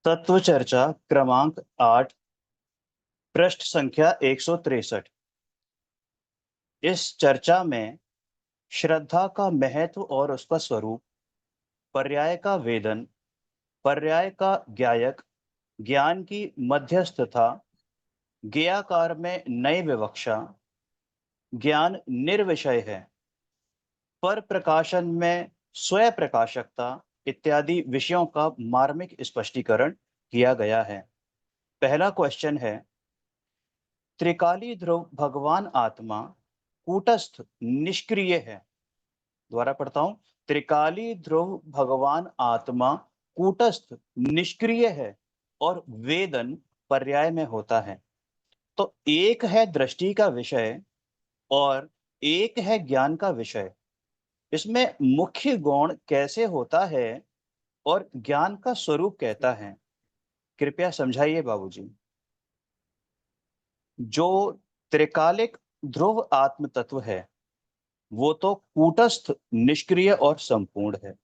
तत्व चर्चा क्रमांक 8, पृष्ठ संख्या 163। इस चर्चा में श्रद्धा का महत्व और उसका स्वरूप, पर्याय का वेदन, पर्याय का ज्ञायक, ज्ञान की मध्यस्थता, ज्ञेयाकार में नई विवक्षा, ज्ञान निर्विषय है, पर प्रकाशन में स्वयं प्रकाशकता इत्यादि विषयों का मार्मिक स्पष्टीकरण किया गया है। पहला क्वेश्चन है, त्रिकाली ध्रुव भगवान आत्मा कूटस्थ निष्क्रिय है। दोबारा पढ़ता हूं, त्रिकाली ध्रुव भगवान आत्मा कूटस्थ निष्क्रिय है और वेदन पर्याय में होता है। तो एक है दृष्टि का विषय और एक है ज्ञान का विषय। इसमें मुख्य गुण कैसे होता है और ज्ञान का स्वरूप कहता है, कृपया समझाइए बाबूजी। जो त्रिकालिक ध्रुव आत्म तत्व है वो तो कूटस्थ निष्क्रिय और संपूर्ण है।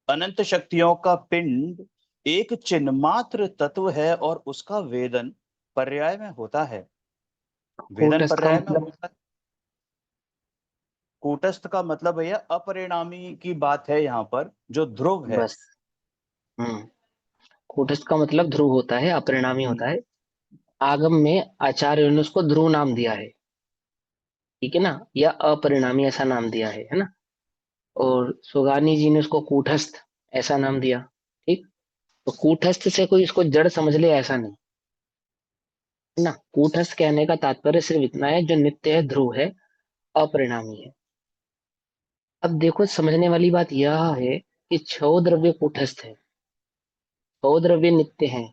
अनंत शक्तियों का पिंड एक चिन्मात्र तत्व है और उसका वेदन पर्याय में होता है। वेदन कूटस्थ का पर्याय में मतलब? होता है। कूटस्थ का मतलब भैया अपरिणामी की बात है, यहाँ पर जो ध्रुव है। बस। हम्म। कूटस्थ का मतलब ध्रुव होता है, अपरिणामी होता है। आगम में आचार्यों ने उसको ध्रुव नाम दिया है, ठीक है ना, या अपरिणामी ऐसा नाम दिया है ना। और सुगानी जी ने उसको कूटस्थ ऐसा नाम दिया। ठीक। तो कूटस्थ से कोई इसको जड़ समझ ले ऐसा नहीं, है ना। कूटस्थ कहने का तात्पर्य सिर्फ इतना है, जो नित्य है, ध्रुव है, अपरिणामी है। अब देखो, समझने वाली बात यह है कि छह द्रव्य कूटस्थ है, छह द्रव्य नित्य हैं,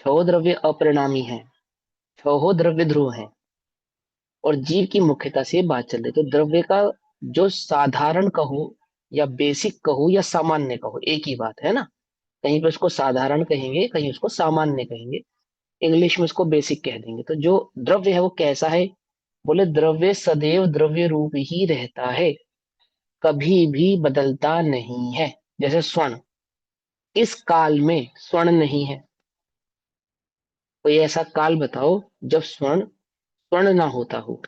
छह द्रव्य अपरिणामी हैं, छह द्रव्य ध्रुव हैं। और जीव की मुख्यता से बात चल रही, तो द्रव्य का जो साधारण कहो या बेसिक कहो या सामान्य कहो, एक ही बात है ना। कहीं पे उसको साधारण कहेंगे, कहीं उसको सामान्य कहेंगे, इंग्लिश में उसको बेसिक कह देंगे। तो जो द्रव्य है वो कैसा है? बोले द्रव्य सदैव द्रव्य रूप ही रहता है, कभी भी बदलता नहीं है। जैसे स्वर्ण, इस काल में स्वर्ण नहीं है। कोई ऐसा काल बताओ जब स्वर्ण स्वर्ण ना होता हो,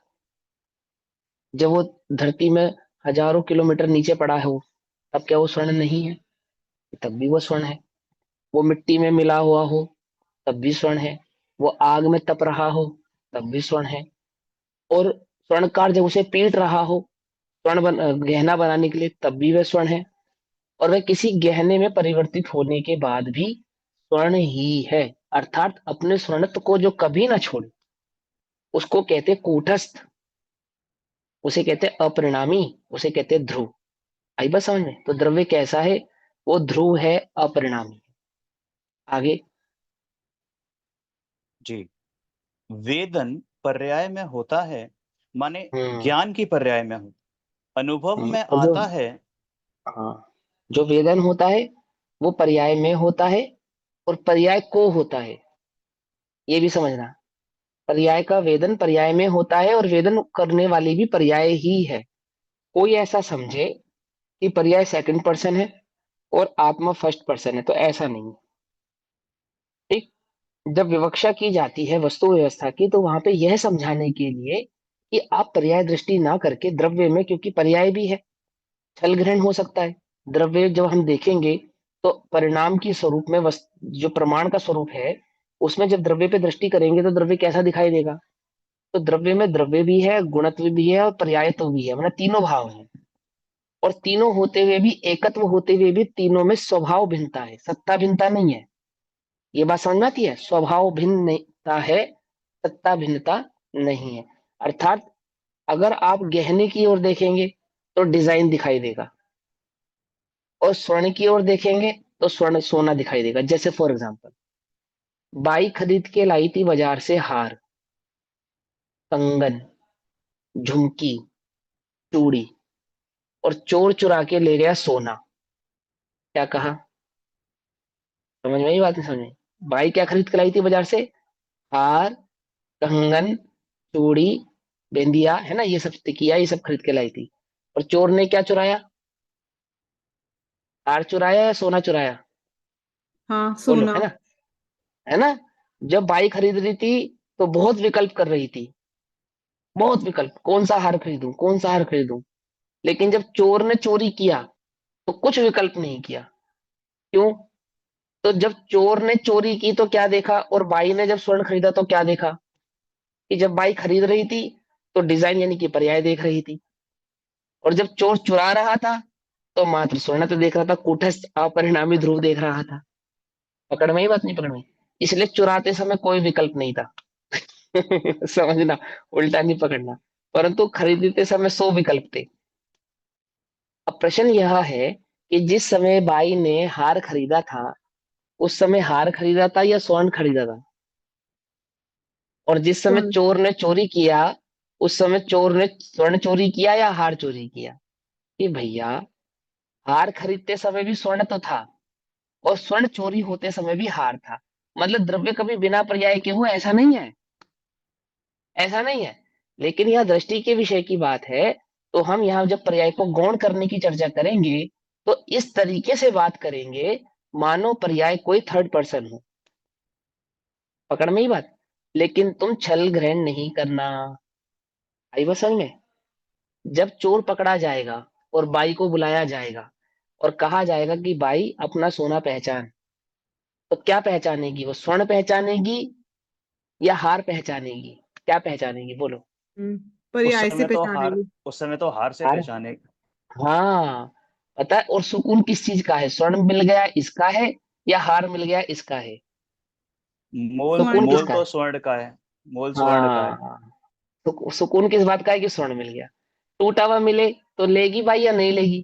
जब वो धरती में हजारों किलोमीटर नीचे पड़ा हो, तब क्या वो स्वर्ण नहीं है? तब भी वो स्वर्ण है। वो मिट्टी में मिला हुआ हो, तब भी स्वर्ण है। वो आग में तप रहा हो, तब भी स्वर्ण है। और स्वर्णकार जब उसे पीट रहा हो गहना बनाने के लिए, तब भी वह स्वर्ण है। और वह किसी गहने में परिवर्तित होने के बाद भी स्वर्ण ही है। अर्थात अपने स्वर्णत्व को जो कभी ना छोड़े, उसको कहते कूटस्थ, उसे कहते अपरिणामी, उसे कहते ध्रुव। आई बात समझ में? तो द्रव्य कैसा है? वो ध्रुव है, अपरिणामी। आगे। जी, वेदन पर्याय में होता है, माने हम्म। ज्ञान की पर्याय में हो, अनुभव में और जो, आता है। हाँ, जो वेदन होता है वो पर्याय में होता है और पर्याय को होता है, ये भी समझना। पर्याय का वेदन पर्याय में होता है और वेदन करने वाली भी पर्याय ही है। कोई ऐसा समझे कि पर्याय सेकंड पर्सन है और आत्मा फर्स्ट पर्सन है, तो ऐसा नहीं है। ठीक। जब विवक्षा की जाती है वस्तु व्यवस्था की, तो वहां पे यह समझाने के लिए कि आप पर्याय दृष्टि ना करके द्रव्य में, क्योंकि पर्याय भी है, छल ग्रहण हो सकता है। द्रव्य जब हम देखेंगे तो परिणाम की स्वरूप में जो प्रमाण का स्वरूप है, उसमें जब द्रव्य पे दृष्टि करेंगे तो द्रव्य कैसा दिखाई देगा? तो द्रव्य में द्रव्य भी है, गुणत्व भी है और पर्यायत्व भी है, मतलब तीनों भाव हैं। और तीनों होते हुए भी, एकत्व होते हुए भी, तीनों में स्वभाव भिन्नता है, सत्ता भिन्नता नहीं है। ये बात समझ में आती है? स्वभाव भिन्नता है, सत्ता भिन्नता नहीं है। अर्थात अगर आप गहने की ओर देखेंगे तो डिजाइन दिखाई देगा, और स्वर्ण की ओर देखेंगे तो स्वर्ण सोना दिखाई देगा। जैसे फॉर एग्जाम्पल, बाई खरीद के लाई थी बाजार से हार, कंगन, झुमकी, चूड़ी, और चोर चुरा के ले गया सोना। क्या कहा? समझ में आई बात? नहीं समझ में? बाई क्या खरीद के लाई थी बाजार से? हार, कंगन, चूड़ी, बिंदिया, है ना, ये सब टिकिया, ये सब खरीद के लाई थी। और चोर ने क्या चुराया? हार चुराया या सोना चुराया? हाँ, बोलो, सोना। है ना? है ना? जब बाई खरीद रही थी तो बहुत विकल्प कर रही थी, बहुत विकल्प, कौन सा हार खरीदूं, कौन सा हार खरीदूं। लेकिन जब चोर ने चोरी किया तो कुछ विकल्प नहीं किया। क्यों? तो जब चोर ने चोरी की तो क्या देखा, और बाई ने जब स्वर्ण खरीदा तो क्या देखा, कि जब बाई खरीद रही थी तो डिजाइन यानी कि पर्याय देख रही थी, और जब चोर चुरा रहा था तो मात्र स्वर्ण तो देख रहा था, कूटस्थ अपरिणामी ध्रुव देख रहा था। पकड़ में ही बात, नहीं पकड़ में? इसलिए चुराते समय कोई विकल्प नहीं था। समझना, उल्टा नहीं पकड़ना। परंतु खरीदते समय 100 विकल्प थे। अब प्रश्न यह है कि जिस समय बाई ने हार खरीदा था, उस समय हार खरीदा था या स्वर्ण खरीदा था? और जिस समय सोना। चोर ने चोरी किया, उस समय चोर ने स्वर्ण चोरी किया या हार चोरी किया? कि भैया, हार खरीदते समय भी स्वर्ण तो था, और स्वर्ण चोरी होते समय भी हार था। मतलब द्रव्य कभी बिना पर्याय के हुए, ऐसा नहीं है, ऐसा नहीं है। लेकिन यह दृष्टि के विषय की बात है, तो हम यहाँ जब पर्याय को गौण करने की चर्चा करेंगे तो इस तरीके से बात करेंगे, मानो पर्याय कोई थर्ड पर्सन हो। पकड़ में ही बात। लेकिन तुम छल ग्रहण नहीं करना। आई बात समझ में? जब चोर पकड़ा जाएगा और बाई को बुलाया जाएगा और कहा जाएगा कि बाई अपना सोना पहचान, तो क्या पहचानेगी वो? स्वर्ण पहचानेगी या हार पहचानेगी? क्या पहचानेगी, बोलो? उस पर्याय से समय तो हार पहचानेगी। उस समय तो हार से हार। पहचाने। हाँ, पता है। और सुकून किस चीज का है? स्वर्ण मिल गया इसका है, या हार मिल गया इसका है? मोल सुकून स्वर्ण। मोल किसका तो है? स्वर्ण का है। मोल स्वर्ण का है। हाँ, सुकून किस बात का है? कि स्वर्ण मिल गया। टूटा हुआ मिले तो लेगी भाई या नहीं लेगी?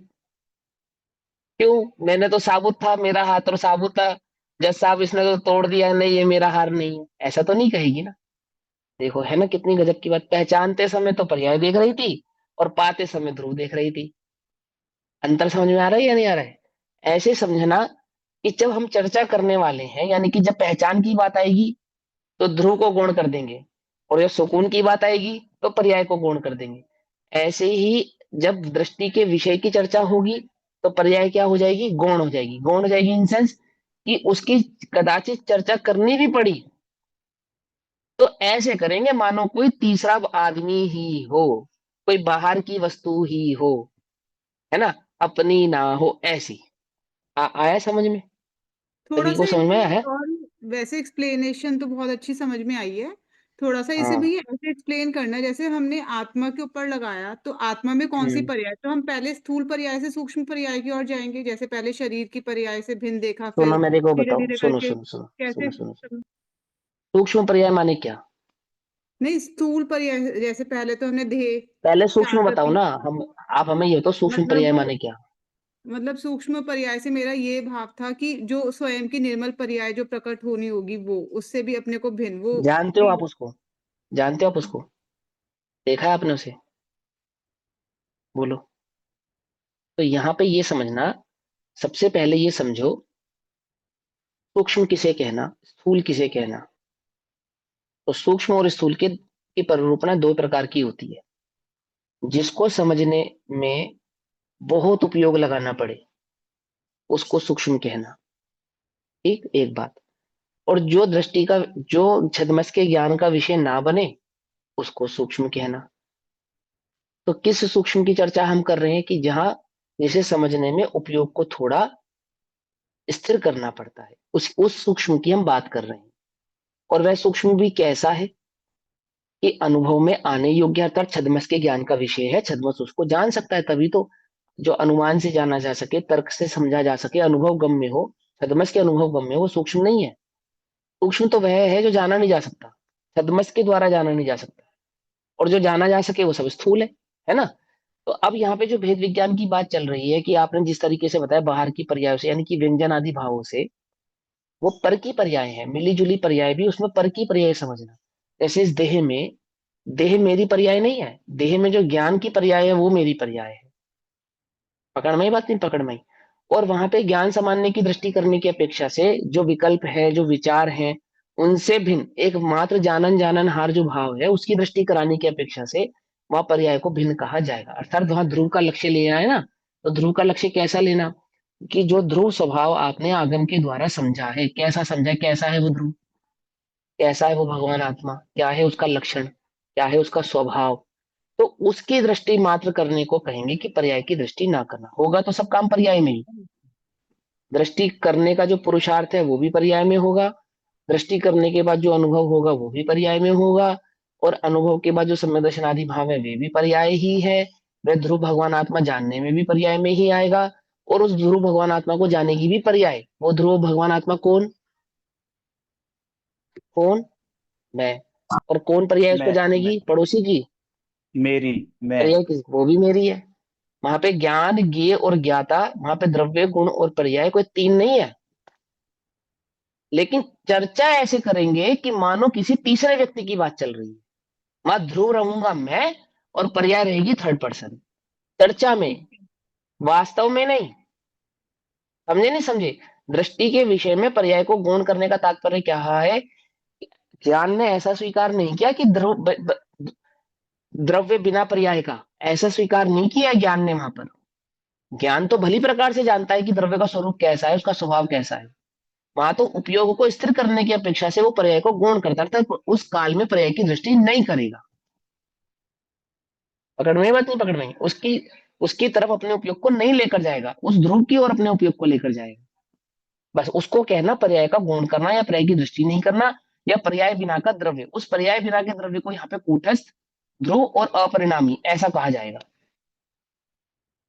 क्यों? मैंने तो साबुत था, मेरा हाथ और साबुत था, जज साहब इसने तो तोड़ दिया, नहीं ये मेरा हार नहीं है, ऐसा तो नहीं कहेगी ना। देखो, है ना कितनी गजब की बात। पहचानते समय तो पर्याय देख रही थी, और पाते समय ध्रुव देख रही थी। अंतर समझ में आ रहा है या नहीं आ रहा है? ऐसे समझना कि जब हम चर्चा करने वाले हैं, यानी कि जब पहचान की बात आएगी तो ध्रुव को गौण कर देंगे, और जब सुकून की बात आएगी तो पर्याय को गौण कर देंगे। ऐसे ही जब दृष्टि के विषय की चर्चा होगी तो पर्याय क्या हो जाएगी? गौण हो जाएगी। गौण हो जाएगी इन सेंस कि उसकी कदाचित चर्चा करनी भी पड़ी तो ऐसे करेंगे मानो कोई तीसरा आदमी ही हो, कोई बाहर की वस्तु ही हो, है ना, अपनी ना हो, ऐसी। आया समझ में? थोड़ा सभी सा को समझ में आया इसे है? और, वैसे एक्सप्लेनेशन तो बहुत अच्छी समझ में आई है। थोड़ा सा इसे हाँ। भी ऐसे एक्सप्लेन करना है, जैसे हमने आत्मा के ऊपर लगाया, तो आत्मा में कौन सी हम्म। पर्याय, तो हम पहले स्थूल पर्याय से सूक्ष्म पर्याय की ओर जाएंगे, जैसे पहले शरीर की पर्याय से भिन्न देखा, फिर सुनो, मेरे को धीरे बताओ, धीरे सुनो करके सुनो सुनो कैसे। सुनो सुनो। सूक्ष्म पर्याय माने क्या? नहीं, स्थूल पर्याय जैसे पहले तो हमने देह, पहले सूक्ष्म बताओ प्राकृति, ना। हम आप हमें ये तो सूक्ष्म पर्याय मतलब माने क्या? मतलब सूक्ष्म पर्याय से मेरा ये भाव था कि जो स्वयं की निर्मल पर्याय जो प्रकट होनी होगी, वो उससे भी अपने को भिन्न वो। जानते हो आप उसको? जानते हो आप उसको? देखा है आपने उसे? बोलो। तो यहाँ पे ये समझना, सबसे पहले ये समझो, सूक्ष्म किसे कहना, स्थूल किसे कहना। तो सूक्ष्म और स्थूल की परिरूपणा दो प्रकार की होती है। जिसको समझने में बहुत उपयोग लगाना पड़े उसको सूक्ष्म कहना। ठीक, एक बात। और जो दृष्टि का, जो छद्मस के ज्ञान का विषय ना बने उसको सूक्ष्म कहना। तो किस सूक्ष्म की चर्चा हम कर रहे हैं? कि जहां जिसे समझने में उपयोग को थोड़ा स्थिर करना पड़ता है, उस सूक्ष्म की हम बात कर रहे हैं। और वह सूक्ष्म भी कैसा है? कि अनुभव में आने योग्य, अर्थात छद्मस के ज्ञान का विषय है, छद्मस उसको जान सकता है, तभी तो। जो अनुमान से जाना जा सके, तर्क से समझा जा सके, अनुभव गम्य हो, छद्मस के अनुभव गम्य हो, वो सूक्ष्म नहीं है। सूक्ष्म तो वह है जो जाना नहीं जा सकता, छद्मस के द्वारा जाना नहीं जा सकता। और जो जाना जा सके वो सब स्थूल है ना? तो अब यहाँ पे जो भेद विज्ञान की बात चल रही है, कि आपने जिस तरीके से बताया बाहर की पर्यायों से, यानी कि व्यंजन आदि भावों से, वो पर की पर्याय है, मिली जुली पर्याय भी, उसमें पर की पर्याय समझना। जैसे इस देह में, देह मेरी पर्याय नहीं है, देह में जो ज्ञान की पर्याय है वो मेरी पर्याय है। पकड़ में ही बात, नहीं पकड़ में ही? और वहां पे ज्ञान सामान्य की दृष्टि करने की अपेक्षा से जो विकल्प है, जो विचार है, उनसे भिन्न एक मात्र जानन जानन हार जो भाव है, उसकी दृष्टि कराने की अपेक्षा से वहां पर्याय को भिन्न कहा जाएगा। अर्थात वहां ध्रुव का लक्ष्य लेना है ना, तो ध्रुव का लक्ष्य कैसा लेना? कि जो ध्रुव स्वभाव आपने आगम के द्वारा समझा है, कैसा समझा, कैसा है वो ध्रुव, कैसा है वो भगवान आत्मा, क्या है उसका लक्षण, क्या है उसका स्वभाव, तो उसकी दृष्टि मात्र करने को कहेंगे कि पर्याय की दृष्टि ना करना। होगा तो सब काम पर्याय में ही, दृष्टि करने का जो पुरुषार्थ है वो भी पर्याय में होगा, दृष्टि करने के बाद जो अनुभव होगा वो भी पर्याय में होगा, और अनुभव के बाद जो संवेदनादि भाव है वे भी पर्याय ही है। वह ध्रुव भगवान आत्मा जानने में भी पर्याय में ही आएगा, और उस ध्रुव भगवान आत्मा को जाने की भी पर्याय। वो ध्रुव भगवान आत्मा कौन, कौन, मैं। और कौन पर्याय उसको मैं जानेगी, पड़ोसी की मेरी मैं पर्याय की, वो भी मेरी है। वहां पे ज्ञान, ज्ञेय और ज्ञाता, वहां पे द्रव्य, गुण और पर्याय कोई तीन नहीं है। लेकिन चर्चा ऐसे करेंगे कि मानो किसी तीसरे व्यक्ति की बात चल रही है। वहां ध्रुव रहूंगा मैं, और पर्याय रहेगी थर्ड पर्सन, चर्चा में, वास्तव में नहीं। समझे नहीं समझे? दृष्टि के विषय में पर्याय को गौण करने का तात्पर्य क्या है? ज्ञान ने ऐसा स्वीकार नहीं किया कि द्रव्य बिना पर्याय का, ऐसा स्वीकार नहीं किया ज्ञान ने वहां पर। ज्ञान तो भली प्रकार से जानता है कि द्रव्य का स्वरूप कैसा है, उसका स्वभाव कैसा है। वहां तो उपयोग को स्थिर करने की अपेक्षा से वो पर्याय को गौण करता है, अर्थात उस काल में पर्याय की दृष्टि नहीं करेगा। पकड़ में बात, नहीं पकड़ में, उसकी उसकी तरफ अपने उपयोग को नहीं लेकर जाएगा, उस ध्रुव की ओर अपने उपयोग को लेकर जाएगा। बस उसको कहना पर्याय का गौण करना, या पर्याय की दृष्टि नहीं करना, या पर्याय बिना का द्रव्य। उस पर्याय बिना के द्रव्य को यहाँ पे कूटस्थ, ध्रुव और अपरिणामी ऐसा कहा जाएगा।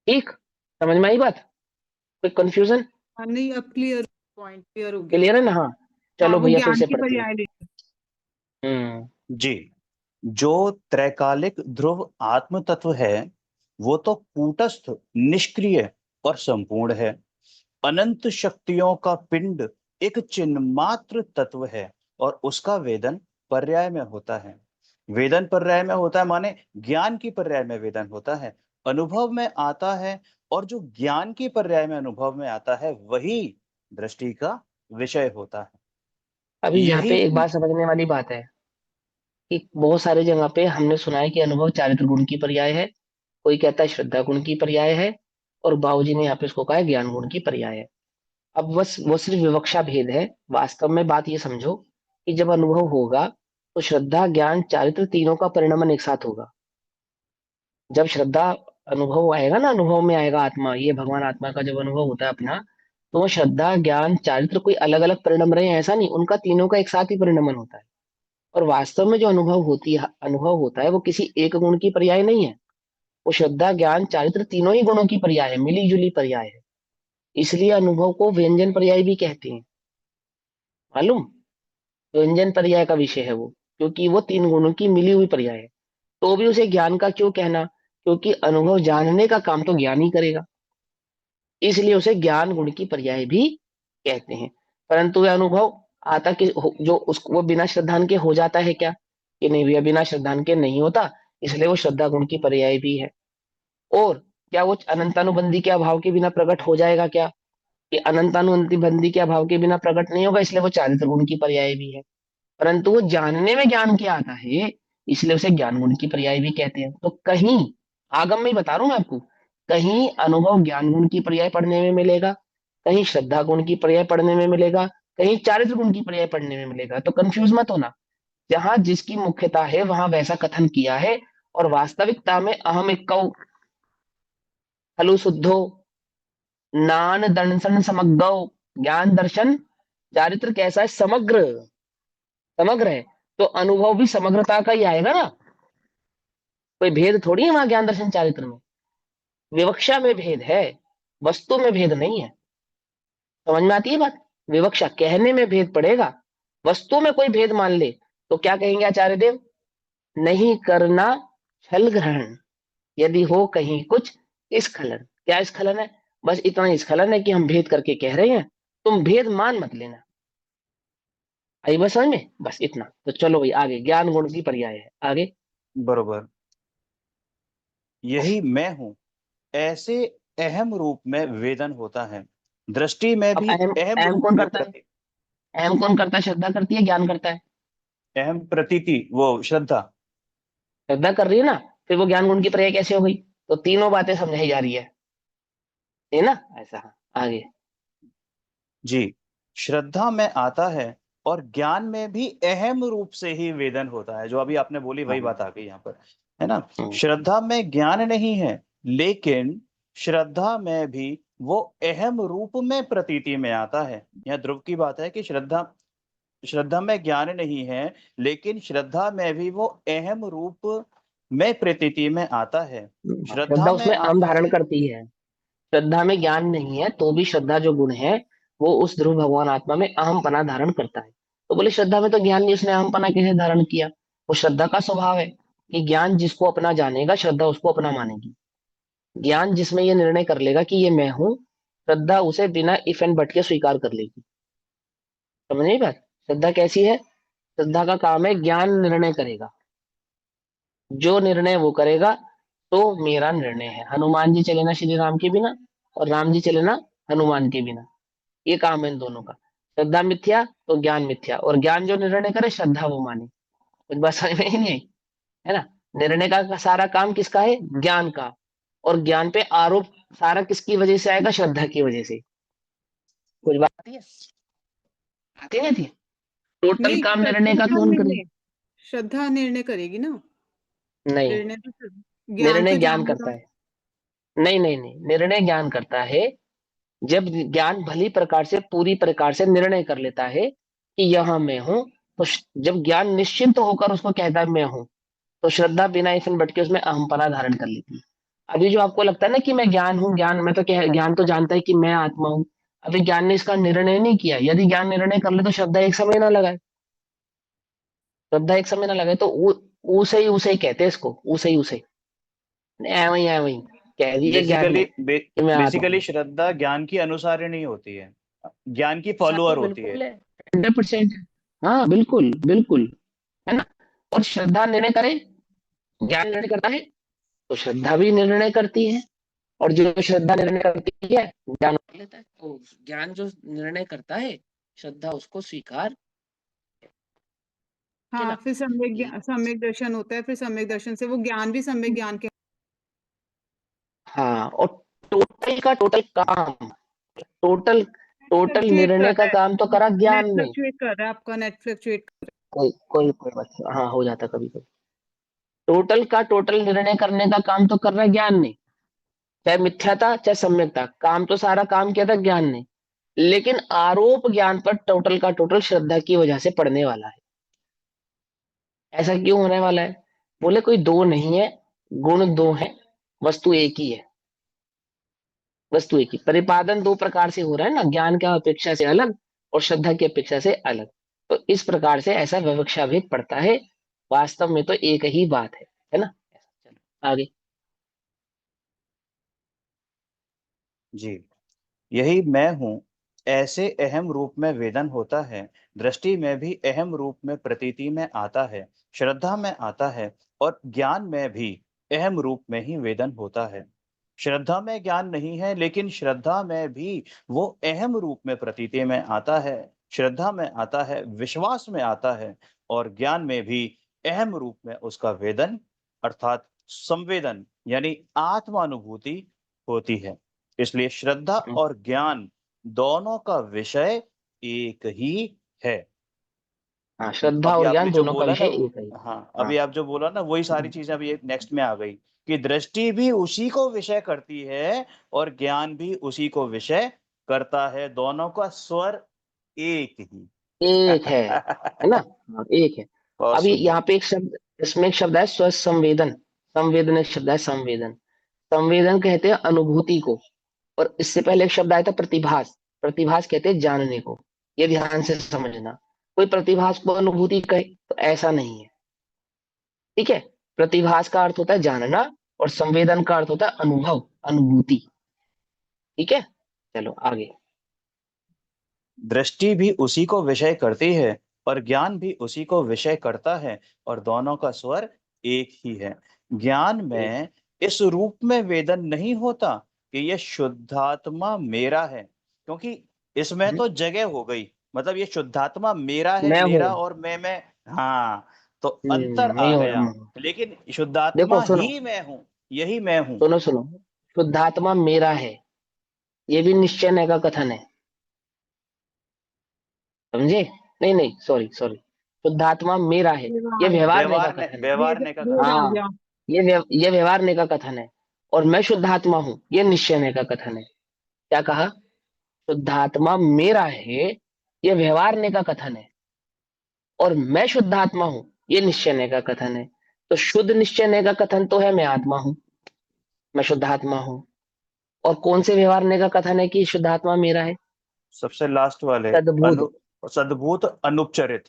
ठीक, समझ में आई बात? कोई कंफ्यूजन? हाँ, नहीं अब क्लियर, पॉइंट क्लियर हो गया। क्लियर है ना? हाँ, हाँ, चलो वो भैया फिर ज्ञान से की पढ़ते हैं। पर्याय लेते जी। जो त्रैकालिक ध्रुव आत्म तत्व है वो तो कूटस्थ, निष्क्रिय और संपूर्ण है। अनंत शक्तियों का पिंड एक चिन्मात्र तत्व है और उसका वेदन पर्याय में होता है। वेदन पर्याय में होता है माने ज्ञान की पर्याय में वेदन होता है, अनुभव में आता है, और जो ज्ञान की पर्याय में अनुभव में आता है वही दृष्टि का विषय होता है। अभी यहाँ यही पे एक बात समझने वाली बात है कि बहुत सारे जगह पे हमने सुना है कि अनुभव चारित्र गुण की पर्याय है, कोई कहता है श्रद्धा गुण की पर्याय है, और बाबूजी ने यहाँ पे इसको कहा है ज्ञान गुण की पर्याय है। अब बस वो सिर्फ विवक्षा भेद है। वास्तव में बात ये समझो कि जब अनुभव होगा तो श्रद्धा, ज्ञान, चारित्र तीनों का परिणमन एक साथ होगा। जब श्रद्धा अनुभव आएगा ना, अनुभव में आएगा आत्मा, ये भगवान आत्मा का जब अनुभव होता है अपना, तो वो श्रद्धा, ज्ञान, चारित्र कोई अलग अलग परिणम रहे हैं ऐसा नहीं, उनका तीनों का एक साथ ही परिणमन होता है। और वास्तव में जो अनुभव होता है वो किसी एक गुण की पर्याय नहीं है। वो श्रद्धा, ज्ञान, चारित्र तीनों ही गुणों की पर्याय है, मिली जुली पर्याय है। इसलिए अनुभव को व्यंजन पर्याय भी कहते हैं, मालूम? व्यंजन पर्याय का विषय है वो, क्योंकि वो तीन गुणों की मिली हुई पर्याय है। तो भी उसे ज्ञान का क्यों कहना? क्योंकि अनुभव जानने का काम तो ज्ञान ही करेगा, इसलिए उसे ज्ञान गुण की पर्याय भी कहते हैं। परंतु वह अनुभव आता कि जो उसको वो बिना श्रद्धान के हो जाता है क्या? कि नहीं भैया, बिना श्रद्धान के नहीं होता, इसलिए वो श्रद्धा गुण की पर्याय भी है। और क्या वो अनंतानुबंधी के अभाव के बिना प्रकट हो जाएगा क्या? कि अनंतानुबंधी के अभाव के बिना प्रकट नहीं होगा, इसलिए वो चारित्र गुण की पर्याय भी है। परंतु वो जानने में ज्ञान क्या आता है, इसलिए उसे ज्ञान गुण की पर्याय भी कहते हैं। तो कहीं आगम में ही बता रहा हूं मैं आपको, कहीं अनुभव ज्ञान गुण की पर्याय पढ़ने में मिलेगा, कहीं श्रद्धा गुण की पर्याय पढ़ने में मिलेगा, कहीं चारित्र गुण की पर्याय पढ़ने में मिलेगा। तो कंफ्यूज मत होना, जहां जिसकी मुख्यता है वहां वैसा कथन किया है। और वास्तविकता में अहम इक्कौ खलु शुद्धो नान दर्शन समग्गौ, ज्ञान दर्शन चारित्र कैसा है? समग्र, समग्र है। तो अनुभव भी समग्रता का ही आएगा ना, कोई भेद थोड़ी है वहां ज्ञान दर्शन चारित्र में। विवक्षा में भेद है, वस्तु में भेद नहीं है। समझ में आती है बात? विवक्षा कहने में भेद पड़ेगा, वस्तु में कोई भेद मान ले तो क्या कहेंगे आचार्य देव? नहीं करना छल ग्रहण, यदि हो कहीं कुछ स्खलन। क्या स्खलन है? बस इतना स्खलन है कि हम भेद करके कह रहे हैं, तुम भेद मान मत लेना। आई बस समझ में? बस इतना। तो चलो भाई आगे, ज्ञान गुण की पर्याय है आगे। बरोबर, यही मैं हूँ ऐसे अहम रूप में वेदन होता है। दृष्टि में अब भी अहम, अहम अहम रूप कौन में करता है? अहम कौन करता है? श्रद्धा करती है, ज्ञान करता है? अहम प्रतीति वो श्रद्धा। श्रद्धा कर रही है ना, फिर वो ज्ञान गुण की पर्याय कैसे हो गई? तो तीनों बातें समझाई जा रही है ना, ऐसा। आगे। जी, श्रद्धा में आता है और ज्ञान में भी अहम रूप से ही वेदन होता है। जो अभी आपने बोली वही हाँ। बात आ गई यहाँ पर, है ना? हम्म, श्रद्धा में ज्ञान नहीं है, लेकिन श्रद्धा में भी वो अहम रूप में प्रतीति में आता है। यहाँ ध्रुव की बात है कि श्रद्धा श्रद्धा में ज्ञान नहीं है, लेकिन श्रद्धा में भी वो अहम रूप में प्रतीति में आता है। श्रद्धा श्रद्धा में उसमें अहम आता धारण है। करती है। श्रद्धा में ज्ञान नहीं है तो भी श्रद्धा जो गुण है वो उस ध्रुव भगवान आत्मा में अहम पना धारण करता है। तो बोले श्रद्धा में तो ज्ञान नहीं, उसने अहम पना कैसे धारण किया? वो श्रद्धा का स्वभाव है कि ज्ञान जिसको अपना जानेगा श्रद्धा उसको अपना मानेगी। ज्ञान जिसमें ये निर्णय कर लेगा कि ये मैं हूँ, श्रद्धा उसे बिना इफ एंड बट के स्वीकार कर लेगी। समझ नहीं बात? श्रद्धा कैसी है? श्रद्धा का काम है ज्ञान निर्णय करेगा, जो निर्णय वो करेगा तो मेरा निर्णय है। हनुमान जी चले ना श्री राम के बिना, और राम जी चले ना हनुमान के बिना। ये काम है इन दोनों का। श्रद्धा मिथ्या तो ज्ञान मिथ्या, और ज्ञान जो निर्णय करे श्रद्धा वो माने। कुछ बात समझ में ही नहीं आई, है ना? निर्णय का सारा काम किसका है? ज्ञान का। और ज्ञान पे आरोप सारा किसकी वजह से आएगा? श्रद्धा की वजह से। कुछ बात आती है? आती नहीं आती? टोटल नहीं, काम निर्णय का कौन करे? श्रद्धा निर्णय करेगी ना। नहीं, निर्णय तो ज्ञान निर्णय तो ज्ञान करता जानेगा। है। नहीं नहीं नहीं, निर्णय ज्ञान करता है। जब ज्ञान भली प्रकार से पूरी प्रकार से निर्णय कर लेता है कि यहां मैं हूं, तो जब ज्ञान निश्चिंत होकर उसको कहता है मैं हूं, तो श्रद्धा बिना इफन बट के उसमें अहंपना धारण कर लेती है। अभी जो आपको लगता है ना कि मैं ज्ञान हूँ, ज्ञान मैं तो क्या, ज्ञान तो जानता है कि मैं आत्मा हूँ। अभी ज्ञान ने इसका निर्णय नहीं किया। यदि ज्ञान निर्णय कर ले तो श्रद्धा एक समय ना लगाए। श्रद्धा एक समय ना लगाए तो उसे ही कहते हैं इसको, उसे ऐ वही कह दिए ज्ञान बेसिकली ने कि मैं आत्मा बेसिकली हूँ। श्रद्धा ज्ञान की अनुसारिणी होती है, ज्ञान की ऐसा तो फॉलोअर होती है। बिल्कुल है, 100%। हाँ बिल्कुल बिल्कुल, है ना? और श्रद्धा निर्णय करे, ज्ञान निर्णय करता है, तो श्रद्धा भी निर्णय करती है। और जो श्रद्धा निर्णय करती है ज्ञान मान लेता है, तो ज्ञान जो निर्णय करता है श्रद्धा उसको स्वीकार के हाँ, ना। फिर सम्यक दर्शन होता है, फिर सम्यक दर्शन से वो ज्ञान भी सम्यक ज्ञान के हाँ, और टोटल का टोटल काम, टोटल टोटल फ्लक्चुएट कर निर्णय का रहा है। काम तो करा नेट ज्ञान ने। फ्लक्चुएट कर रहा है, आपका नेट फ्लक्चुएट। कोई बात, हाँ हो जाता कभी कभी। टोटल का टोटल निर्णय करने का काम तो कर रहा है ज्ञान ने। चाहे मिथ्या था चाहे सम्यक था, काम तो सारा काम किया था ज्ञान ने। लेकिन आरोप ज्ञान पर टोटल का टोटल श्रद्धा की वजह से पड़ने वाला है। ऐसा क्यों होने वाला है? बोले कोई दो नहीं है, गुण दो है, वस्तु एक ही है। वस्तु एक ही, प्रतिपादन दो प्रकार से हो रहा है ना, ज्ञान की अपेक्षा से अलग और श्रद्धा की अपेक्षा से अलग। तो इस प्रकार से ऐसा विवक्षा भेद पड़ता है। वास्तव में तो एक ही बात है ना? चलो आगे। जी, यही मैं हूँ, ऐसे अहम रूप में वेदन होता है, दृष्टि में भी अहम रूप में प्रतीति में आता है, श्रद्धा में आता है और ज्ञान में भी अहम रूप में ही वेदन होता है। श्रद्धा में ज्ञान नहीं है, लेकिन श्रद्धा में भी वो अहम रूप में प्रतीति में आता है, श्रद्धा में आता है, विश्वास में आता है और ज्ञान में भी अहम रूप में उसका वेदन अर्थात संवेदन यानी आत्मानुभूति होती है। इसलिए श्रद्धा और ज्ञान दोनों का विषय एक ही है। हाँ, श्रद्धा अभी और आपने ज्ञान जो दोनों का बोला ना, विषय एक है। हाँ, हाँ। अभी आप जो बोला ना वही सारी चीज़ें अभी एक नेक्स्ट में आ गई कि दृष्टि भी उसी को विषय करती है और ज्ञान भी उसी को विषय करता है, दोनों का स्वर एक ही। एक है ना? हाँ, एक है। बहुत अभी सुंदर। यहाँ पे एक शब्द, इसमें एक शब्द है स्वसंवेदन। संवेदन एक शब्द है, संवेदन। संवेदन कहते हैं अनुभूति को। और इससे पहले एक शब्द आया था प्रतिभास। प्रतिभास कहते हैं जानने को। ये ध्यान से समझना। कोई प्रतिभास को अनुभूति कहे तो ऐसा नहीं है। ठीक है? प्रतिभास का अर्थ होता है जानना, और संवेदन का अर्थ होता है अनुभव, अनुभूति। ठीक है? चलो आगे। दृष्टि भी उसी को विषय करती है और ज्ञान भी उसी को विषय करता है और दोनों का स्वर एक ही है। ज्ञान एक। में इस रूप में वेदन नहीं होता कि ये शुद्धात्मा मेरा है, क्योंकि इसमें तो जगह हो गई, मतलब ये शुद्धात्मा मेरा है, मैं हूं। मेरा और मैं। हाँ, तो अंतर मैं आ हूं, गया, मैं हूं। लेकिन देखो शुद्धात्मा सुनो, ही मैं हूँ, यही मैं हूँ। सुनो सुनो। शुद्धात्मा मेरा है, ये भी निश्चय नय का कथन है, समझे? नहीं नहीं, सॉरी सॉरी, शुद्धात्मा मेरा है, ये व्यवहार ने का कथन है। वेद व्यवहारने का वेद कथन आ है। हाँ, गया। ये व्यवहार ने का कथन है। और मैं शुद्धात्मा हूं, ये निश्चय ने का कथन है। क्या कहा? शुद्धात्मा मेरा है, ये व्यवहार ने का कथन है। और मैं शुद्धात्मा हूं, ये निश्चय ने का कथन है। तो शुद्ध निश्चय ने का कथन तो है मैं आत्मा हूं, मैं शुद्धात्मा हूं। और कौन से व्यवहार ने का कथन है कि शुद्धात्मा मेरा है? सबसे लास्ट वाले सद्बुद्ध। सद्भूत अनुपचरित।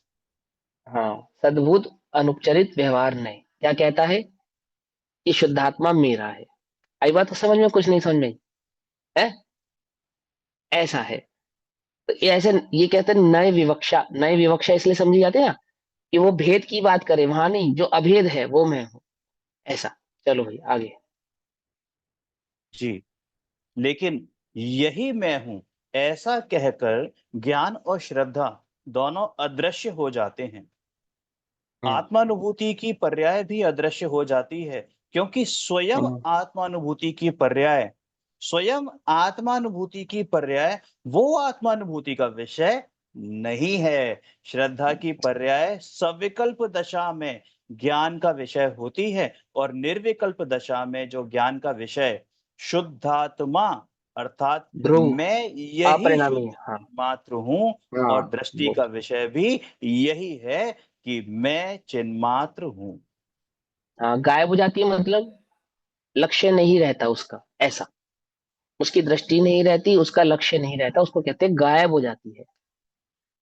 हाँ, सद्बुद्ध अनुपचरित व्यवहार ने क्या कहता है कि शुद्धात्मा मेरा है। आई बात तो समझ में? कुछ नहीं समझ में है? ऐसा है। तो ये ऐसे ये कहते हैं नए विवक्षा। नए विवक्षा इसलिए समझी जाती है ना कि वो भेद की बात करे, वहां नहीं, जो अभेद है वो मैं हूं, ऐसा। चलो भाई आगे। जी, लेकिन यही मैं हूँ, ऐसा कहकर ज्ञान और श्रद्धा दोनों अदृश्य हो जाते हैं। हम्म आत्मानुभूति की पर्याय भी अदृश्य हो जाती है, क्योंकि हम्म स्वयं आत्मानुभूति की पर्याय वो आत्मानुभूति का विषय नहीं है। श्रद्धा की पर्याय सविकल्प दशा में ज्ञान का विषय होती है, और निर्विकल्प दशा में जो ज्ञान का विषय शुद्धात्मा अर्थात ध्रुव, मैं यही अपरिणामी, शुद्ध हाँ। मात्र हूँ, हाँ और दृष्टि वो, का विषय भी यही है कि मैं चिन्मात्र हूँ। हाँ, गायब हो जाती है मतलब लक्ष्य नहीं रहता उसका, ऐसा। उसकी दृष्टि नहीं रहती, उसका लक्ष्य नहीं रहता, उसको कहते हैं गायब हो जाती है।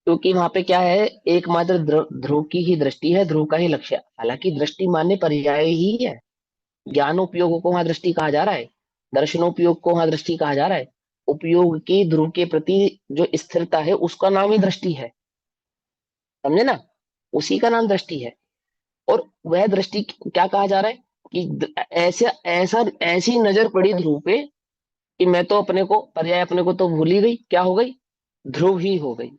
क्योंकि वहां पे क्या है, एकमात्र ध्रुव की ही दृष्टि है, ध्रुव का ही लक्ष्य है। हालांकि दृष्टि मान्य पर्याय ही है। ज्ञानोपयोग को वहां दृष्टि कहा जा रहा है, दर्शनोपयोग को वहां दृष्टि कहा जा रहा है। उपयोग की ध्रुव के प्रति जो स्थिरता है उसका नाम ही दृष्टि है, समझे ना? उसी का नाम दृष्टि है। और वह दृष्टि क्या कहा जा रहा है कि ऐसा ऐसा ऐसी नजर पड़ी ध्रुव पे कि मैं तो अपने को, पर्याय अपने को तो भूल ही गई, क्या हो गई? ध्रुव ही हो गई,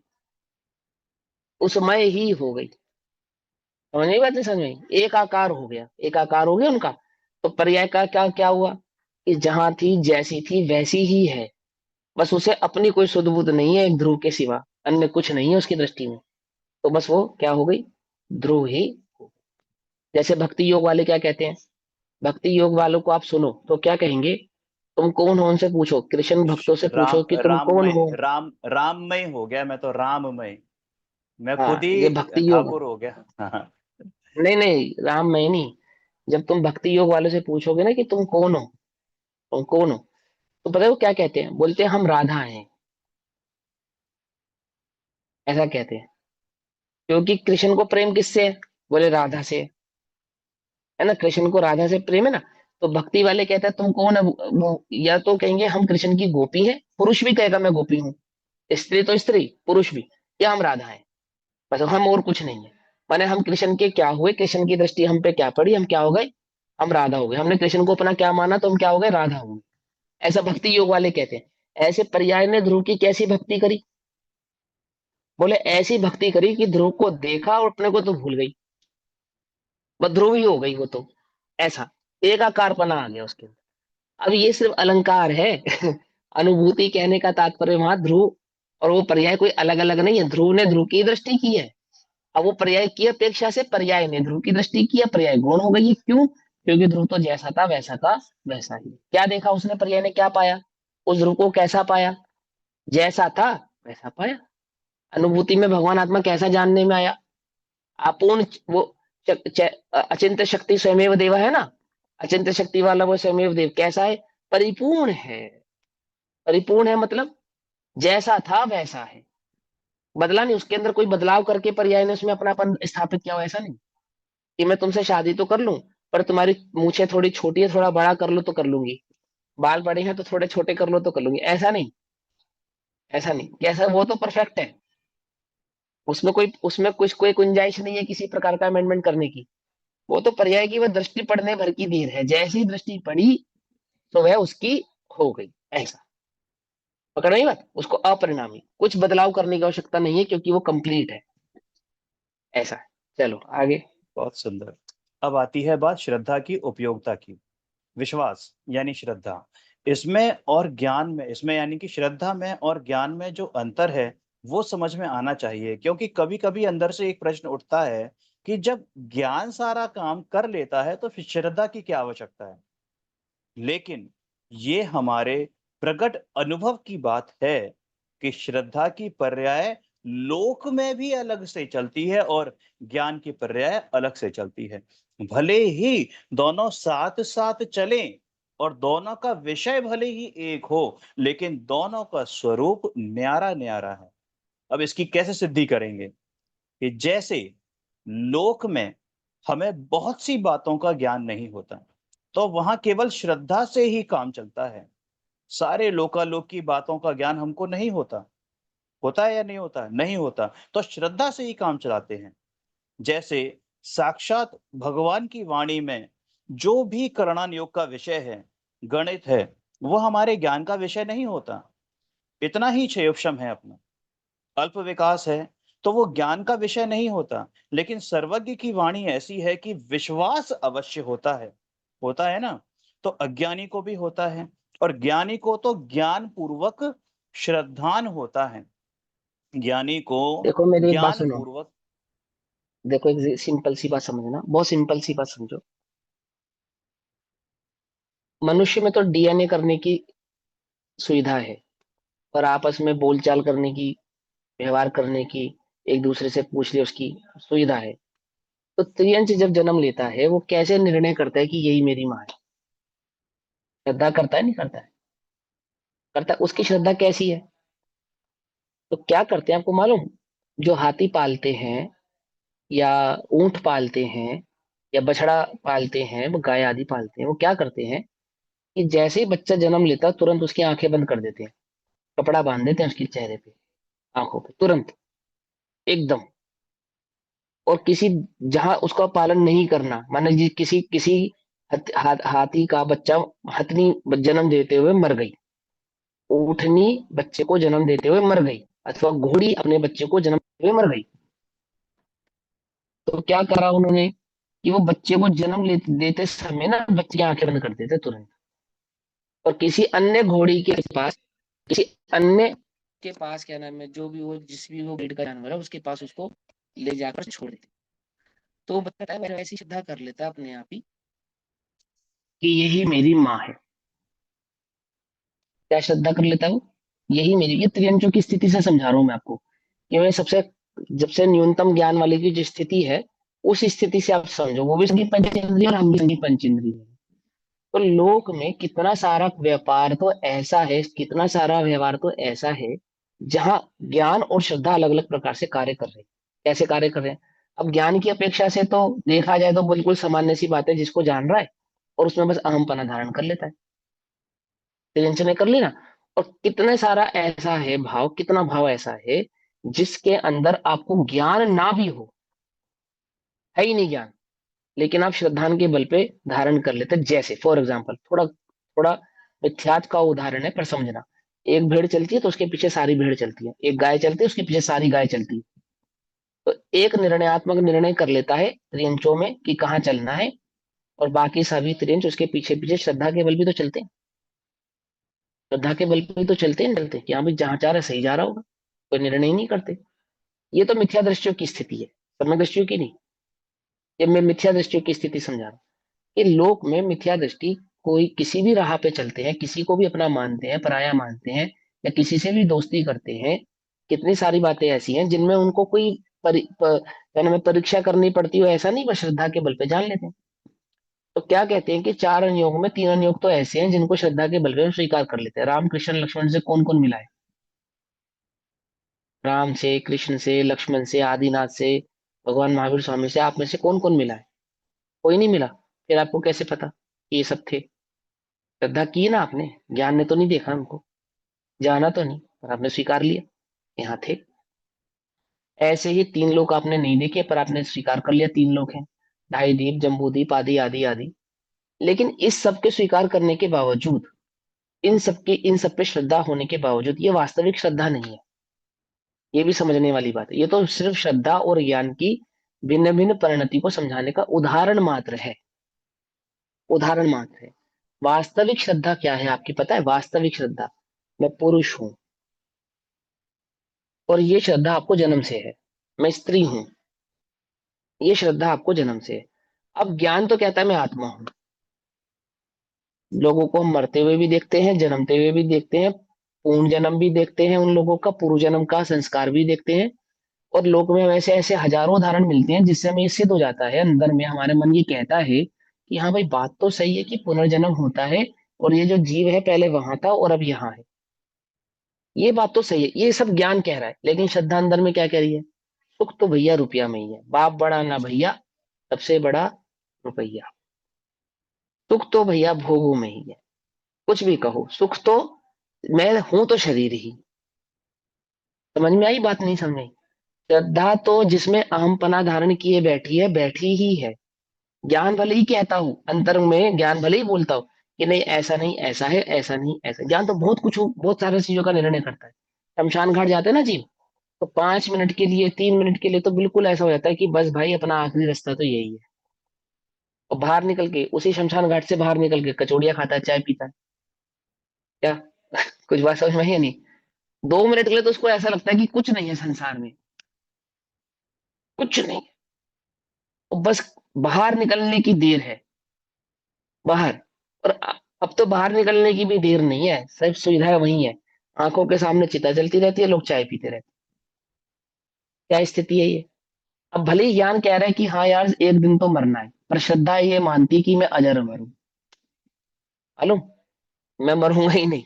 उसमय ही हो गई। समझ नहीं बात? नहीं समझ में? एक आकार हो गया, एक आकार हो गया उनका। तो पर्याय का क्या क्या हुआ कि जहां थी जैसी थी वैसी ही है। बस उसे अपनी कोई सुध बुध नहीं है एक ध्रुव के सिवा, अन्य कुछ नहीं है उसकी दृष्टि में। तो बस वो क्या हो गई? ध्रुव ही। जैसे भक्ति योग वाले क्या कहते हैं, भक्ति योग वालों को आप सुनो तो क्या कहेंगे? तुम कौन हो उनसे पूछो, कृष्ण भक्तों से पूछो कि तुम कौन हो। राममय हो गया, मैं तो राममय, मैं खुद हाँ, ये ही भक्ति योग। ठाकुर हो गया। हाँ। नहीं नहीं, राम मैं नहीं। जब तुम भक्ति योग वालों से पूछोगे ना कि तुम कौन हो, तुम कौन हो, तो पता है वो क्या कहते हैं? बोलते हैं हम राधा हैं, ऐसा कहते हैं। क्योंकि कृष्ण को प्रेम किससे है? बोले राधा से है ना, कृष्ण को राधा से प्रेम है ना। तो भक्ति वाले कहते हैं तुम कौन है? वो या तो कहेंगे हम कृष्ण की गोपी है, पुरुष भी कहेगा मैं गोपी हूँ, स्त्री तो स्त्री, पुरुष भी, या हम राधा है, बस हम और कुछ नहीं है। माने हम कृष्ण के क्या हुए, कृष्ण की दृष्टि हम पे क्या पड़ी, हम क्या हो गए? हम राधा हो गए। हमने कृष्ण को अपना क्या माना तो हम क्या हो गए? राधा हो गए। ऐसा भक्ति योग वाले कहते हैं। ऐसे पर्याय ने ध्रुव की कैसी भक्ति करी? बोले ऐसी भक्ति करी कि ध्रुव को देखा और अपने को तो भूल गई, बस ध्रुव ही हो गई वो तो, ऐसा एक आकारपना आ गया उसके अंदर। अब ये सिर्फ अलंकार है। अनुभूति कहने का तात्पर्य वहां ध्रुव और वो पर्याय कोई अलग अलग नहीं है। ध्रुव ने ध्रुव की दृष्टि की है, अब वो पर्याय की अपेक्षा से पर्याय ने ध्रुव की दृष्टि की है, पर्याय गुण हो गई है। क्यों? क्योंकि ध्रुव तो जैसा था वैसा का वैसा ही। क्या देखा उसने, पर्याय ने क्या पाया? उस ध्रुव को कैसा पाया? जैसा था वैसा पाया। अनुभूति में भगवान आत्मा कैसा जानने में आया? अपूर्ण वो अचिंत्य शक्ति स्वयमेव देव है ना, अचिंत्य शक्ति वाला वो स्वयमेव देव कैसा है? परिपूर्ण है। परिपूर्ण है मतलब जैसा था वैसा है, बदला नहीं। उसके अंदर कोई बदलाव करके पर्याय ने उसमें अपनापन स्थापित किया हो, ऐसा नहीं कि मैं तुमसे शादी तो कर लूं पर तुम्हारी मूछें थोड़ी छोटी है, थोड़ा बड़ा कर लो तो कर लूंगी, बाल बड़े हैं तो थोड़े छोटे कर लो तो कर लूंगी, ऐसा नहीं। ऐसा नहीं, कैसा? वो तो परफेक्ट है, उसमें कुछ कोई गुंजाइश नहीं है किसी प्रकार का अमेंडमेंट करने की। वो तो पर्याय की वह दृष्टि पड़ने भर की देर है, जैसी दृष्टि पड़ी तो वह उसकी हो गई, ऐसा। पकड़ नहीं बात? उसको अपरिणामी, कुछ बदलाव करने की आवश्यकता नहीं है क्योंकि वो कंप्लीट है, ऐसा है। चलो आगे। बहुत सुंदर। अब आती है बात श्रद्धा की उपयोगिता की। विश्वास यानी श्रद्धा इसमें और ज्ञान में, इसमें यानी कि श्रद्धा में और ज्ञान में जो अंतर है, वो समझ में आना चाहिए। क्योंकि कभी-कभी अंदर से एक प्रश्न उठता है कि जब ज्ञान सारा काम कर लेता है, तो फिर श्रद्धा की क्या आवश्यकता है? लेकिन ये हमारे प्रकट अनुभव की बात है कि श्रद्धा की पर्याय लोक में भी अलग से चलती है और ज्ञान की पर्याय अलग से चलती है। भले ही दोनों साथ-साथ चलें और दोनों का विषय भले ही एक हो, लेकिन दोनों का स्वरूप न्यारा-न्यारा है। अब इसकी कैसे सिद्धि करेंगे? कि जैसे लोक में हमें बहुत सी बातों का ज्ञान नहीं होता, तो वहाँ केवल श्रद्धा से ही काम चलता है। सारे लोकालोक की बातों का ज्ञान हमको नहीं होता। होता है या नहीं होता? नहीं होता। तो श्रद्धा से ही काम चलाते हैं। जैसे साक्षात भगवान की वाणी में जो भी करणान योग का विषय है, गणित है, वो हमारे ज्ञान का विषय नहीं होता। इतना ही क्षयोक्षम है अपना। अल्प विकास है, तो वो ज्ञान का विषय नहीं होता, लेकिन सर्वज्ञ की वाणी ऐसी है कि विश्वास अवश्य होता है ना? तो अज्ञानी को भी होता है और ज्ञानी को तो ज्ञान पूर्वक श्रद्धान होता है। ज्ञानी को देखो मेरी एक बात ज्ञान सुनो, पूर्वक देखो एक सिंपल सी बात समझना, बहुत सिंपल सी बात समझो। मनुष्य में तो डीएनए करने की सुविधा है, और आपस में बोलचाल करने की, व्यवहार करने की, एक दूसरे से पूछ ले उसकी सुविधा है। तो त्रियंच जब जन्म लेता है, वो कैसे निर्णय करता है कि यही मेरी माँ है? श्रद्धा करता है, नहीं करता है? करता है। उसकी श्रद्धा कैसी है? तो क्या करते हैं आपको मालूम? जो हाथी पालते हैं, या ऊंट पालते हैं, या बछड़ा पालते हैं, वो गाय आदि पालते हैं, वो क्या करते हैं कि जैसे ही बच्चा जन्म लेता है, तुरंत उसकी आंखें बंद कर देते हैं, कपड़ा बांध देते हैं उसके चेहरे पे, आंखों पे, तुरंत, एकदम। और किसी, जहां उसका पालन नहीं करना, माने जी किसी किसी हाथी का बच्चा, हथनी जन्म देते हुए मर गई, ऊँटनी बच्चे को जन्म देते हुए मर गई, अथवा घोड़ी अपने बच्चे को जन्म देते हुए मर गई, तो क्या करा उन्होंने कि वो बच्चे को जन्म देते समय ना बच्चे की आंखें बंद कर देते तुरंत, और किसी अन्य घोड़ी के पास, किसी अन्य के पास, क्या नाम है, जो भी वो, जिस भी वो ब्रीड का जानवर है, उसके पास उसको ले जाकर छोड़ देते। तो वो बच्चा है वैसी श्रद्धा कर लेता है अपने आप ही कि यही मेरी माँ है। क्या श्रद्धा कर लेता है वो? यही मेरी, ये त्रियंचों की स्थिति से समझा रहा हूं मैं आपको, कि मैं सबसे, जब से न्यूनतम ज्ञान वाली की जो स्थिति है, उस स्थिति से आप समझो, वो भी संगीत पंचेंद्रिय और हम भी संगीत पंचेंद्रिय है। तो लोक में कितना सारा व्यापार तो ऐसा है, कितना सारा व्यवहार तो ऐसा है, जहां ज्ञान और श्रद्धा अलग अलग प्रकार से कार्य कर रहे हैं। कैसे कार्य कर रहे हैं? अब ज्ञान की अपेक्षा से तो देखा जाए तो बिल्कुल सामान्य सी बात है, जिसको जान रहा है और उसमें बस अहमपना धारण कर लेता है, टेंशन में कर ली ना। और कितने सारा ऐसा है भाव, कितना भाव ऐसा है जिसके अंदर आपको ज्ञान ना भी हो, है ही नहीं ज्ञान, लेकिन आप श्रद्धान के बल पे धारण कर लेते हैं। जैसे फॉर एग्जाम्पल, थोड़ा थोड़ा मिथ्यात का उदाहरण है पर समझना। एक भेड़ चलती है तो उसके पीछे सारी भेड़ चलती है, एक गाय चलती है उसके पीछे सारी गाय चलती है। तो एक निर्णयात्मक निर्णय कर लेता है त्रियंचों में कि कहाँ चलना है, और बाकी सभी त्रियंच उसके पीछे पीछे श्रद्धा के बल भी तो चलते हैं, श्रद्धा के बल पे तो चलते हैं, चलते हैं कि हाँ भाई जहां चाह रहे सही जा रहा होगा, कोई निर्णय ही नहीं करते। ये तो मिथ्या दृष्टियों की स्थिति है, सम्यक दृष्टियों की नहीं। ये मैं मिथ्या दृष्टियों की स्थिति समझा रहा हूँ कि लोक में मिथ्या दृष्टि, कोई किसी भी राह पे चलते हैं, किसी को भी अपना मानते हैं, पराया मानते हैं, या किसी से भी दोस्ती करते हैं, कितनी सारी बातें ऐसी हैं जिनमें उनको कोई क्या नाम है, परीक्षा करनी पड़ती हो, ऐसा नहीं, बस श्रद्धा के बल पे जान लेते हैं। तो क्या कहते हैं कि चार अनुयोग में तीन अनुयोग तो ऐसे हैं जिनको श्रद्धा के बल पे हम स्वीकार कर लेते हैं। राम कृष्ण लक्ष्मण से कौन कौन मिला है? राम से, कृष्ण से, लक्ष्मण से, आदिनाथ से, भगवान महावीर स्वामी से, आप में से कौन कौन मिला है? कोई नहीं मिला। फिर आपको कैसे पता कि ये सब थे? श्रद्धा की ना आपने, ज्ञान ने तो नहीं देखा उनको, जाना तो नहीं, पर आपने स्वीकार लिया, यहाँ थे। ऐसे ही तीन लोग आपने नहीं देखे पर आपने स्वीकार कर लिया तीन लोग हैं, ढाई दीप, जम्बूदीप आदि आदि आदि। लेकिन इस सब के स्वीकार करने के बावजूद, इन सब पे श्रद्धा होने के बावजूद, ये वास्तविक श्रद्धा नहीं है। ये भी समझने वाली बात है। ये तो सिर्फ श्रद्धा और ज्ञान की भिन्न भिन्न परिणति को समझाने का उदाहरण मात्र है, उदाहरण मात्र है। वास्तविक श्रद्धा क्या है आपकी पता है? वास्तविक श्रद्धा, मैं पुरुष हूं और ये श्रद्धा आपको जन्म से है। मैं स्त्री हूं, ये श्रद्धा आपको जन्म से है। अब ज्ञान तो कहता है मैं आत्मा हूं। लोगों को हम मरते हुए भी देखते हैं, जन्मते हुए भी देखते हैं, पूर्ण जन्म भी देखते हैं, उन लोगों का पूर्व जन्म का संस्कार भी देखते हैं। और लोक में वैसे ऐसे हजारों उदाहरण मिलते हैं जिससे हमें ये सिद्ध हो जाता है, अंदर में हमारे मन ये कहता है कि हाँ भाई बात तो सही है कि पुनर्जन्म होता है और ये जो जीव है पहले वहां था और अब यहाँ है। ये बात तो सही है, ये सब ज्ञान कह रहा है, लेकिन श्रद्धा अंदर में क्या कह रही है? सुख तो भैया रुपया में ही है, बाप बड़ा ना भैया, सबसे बड़ा रुपया। सुख तो भैया भोगों में ही है, कुछ भी कहो, सुख तो मैं हूं तो शरीर ही। समझ में आई बात? नहीं समझ? श्रद्धा तो जिसमें अहमपना धारण किए बैठी है, बैठी ही है। ज्ञान भले ही कहता हूँ, अंतर में ज्ञान भले ही बोलता हूँ कि नहीं ऐसा नहीं ऐसा है, ऐसा नहीं ऐसा। ज्ञान तो बहुत कुछ बहुत सारी चीजों का निर्णय करता है। शमशान घाट जाते हैं ना जी, तो 5 मिनट के लिए 3 मिनट के लिए तो बिल्कुल ऐसा हो जाता है कि बस भाई अपना आखिरी रास्ता तो यही है। और बाहर निकल के उसी शमशान घाट से बाहर निकल के कचौड़ियाँ खाता है, चाय पीता है। क्या कुछ बात समझ में आई या नहीं? 2 मिनट के लिए तो उसको ऐसा लगता है कि कुछ नहीं है संसार में, कुछ नहीं, और बस बाहर निकलने की देर है, बाहर। और अब तो बाहर निकलने की भी देर नहीं है, सब सुविधाएं वही है। आंखों के सामने चिता चलती रहती है, लोग चाय पीते रहते हैं। क्या स्थिति है ये? अब भले ही ज्ञान कह रहा है कि हाँ यार एक दिन तो मरना है, पर श्रद्धा ये मानती कि मैं अजर अमर हूं। मालूम, मैं मरूंगा ही नहीं।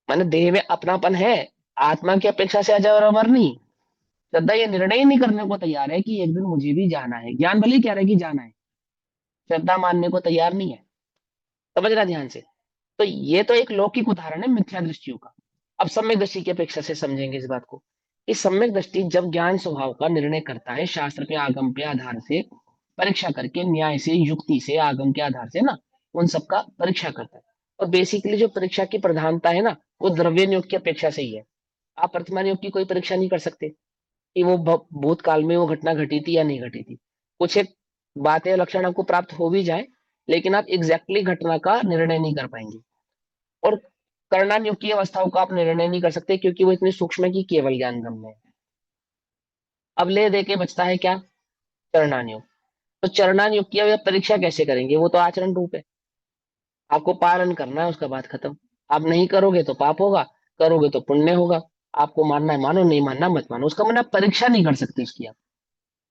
माने देह में अपनापन है, आत्मा की अपेक्षा से अजर अमर नहीं। श्रद्धा ये निर्णय ही नहीं करने को तैयार है कि एक दिन मुझे भी जाना है। ज्ञान भले ही कह रहा है कि जाना है, श्रद्धा मानने को तैयार नहीं है। समझना ध्यान से। तो ये तो एक लौकिक उदाहरण है मिथ्या दृष्टियों का। अब सम्यक दृष्टि की अपेक्षा से समझेंगे इस बात को। इस सम्यक दृष्टि जब ज्ञान स्वभाव का निर्णय करता है शास्त्र के आगम के आधार से, परीक्षा करके, न्याय से, युक्ति से, आगम के आधार से ना, उन सबका परीक्षा करता है। और बेसिकली जो परीक्षा की प्रधानता है ना, वो द्रव्य योग की अपेक्षा से ही है। आप वर्तमान योग की कोई परीक्षा नहीं कर सकते कि वो भूतकाल में वो घटना घटी थी या नहीं घटी थी। कुछ एक बातें लक्षण आपको प्राप्त हो भी जाए, लेकिन आप एग्जैक्टली घटना का निर्णय नहीं कर पाएंगे। और कर्णानुग की अवस्थाओं का आप निर्णय नहीं कर सकते क्योंकि वो इतनी सूक्ष्म है कि केवल ज्ञान गम्य है। अब ले दे के बचता है क्या? चरणानुग। तो चरणानुग की अब परीक्षा कैसे करेंगे? वो तो आचरण रूप है, आपको पालन करना है, उसका बात खत्म। आप नहीं करोगे तो पाप होगा, करोगे तो पुण्य होगा। आपको मानना है मानो, नहीं मानना मत मानो, उसका मतलब आप परीक्षा नहीं कर सकते उसकी। आप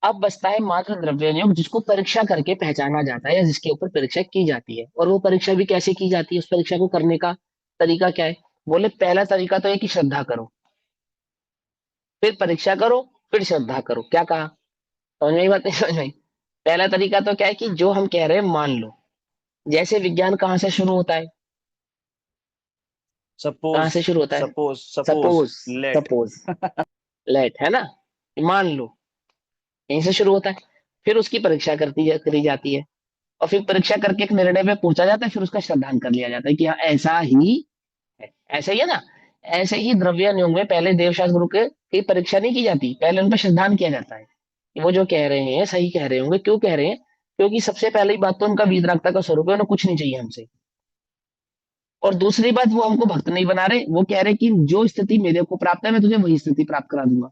अब बचता है मात्र द्रव्य योग, जिसको परीक्षा करके पहचाना जाता है या जिसके ऊपर परीक्षा की जाती है। और वो परीक्षा भी कैसे की जाती है, उस परीक्षा को करने का तरीका क्या है? बोले पहला तरीका तो है कि श्रद्धा करो, फिर परीक्षा करो, फिर श्रद्धा करो। क्या कहा? समझ में आई बात? नहीं समझ में आई? पहला तरीका तो क्या है कि जो हम कह रहे हैं मान लो। जैसे विज्ञान कहाँ से शुरू होता है? कहाँ सपोज से शुरू होता है? Suppose suppose suppose, let. Suppose, let, है ना? मान लो, यहीं से शुरू होता है। फिर उसकी परीक्षा करी जाती है, और फिर परीक्षा करके एक निर्णय पे पहुंचा जाता है, फिर उसका श्रद्धांजलि कर लिया जाता है कि हाँ ऐसा ही है। ऐसा ही है ना? ऐसे ही द्रव्य नियोग में पहले देवशास्त्र गुरु के की परीक्षा नहीं की जाती, पहले उन पर श्रद्धांजलि किया जाता है कि वो जो कह रहे हैं सही कह रहे होंगे। क्यों कह रहे हैं? क्योंकि सबसे पहली बात तो उनका वीतरागता का स्वरूप है, उन्हें कुछ नहीं चाहिए हमसे। और दूसरी बात, वो हमको भक्त नहीं बना रहे, वो कह रहे कि जो स्थिति मेरे को प्राप्त है मैं तुझे वही स्थिति प्राप्त करा दूंगा।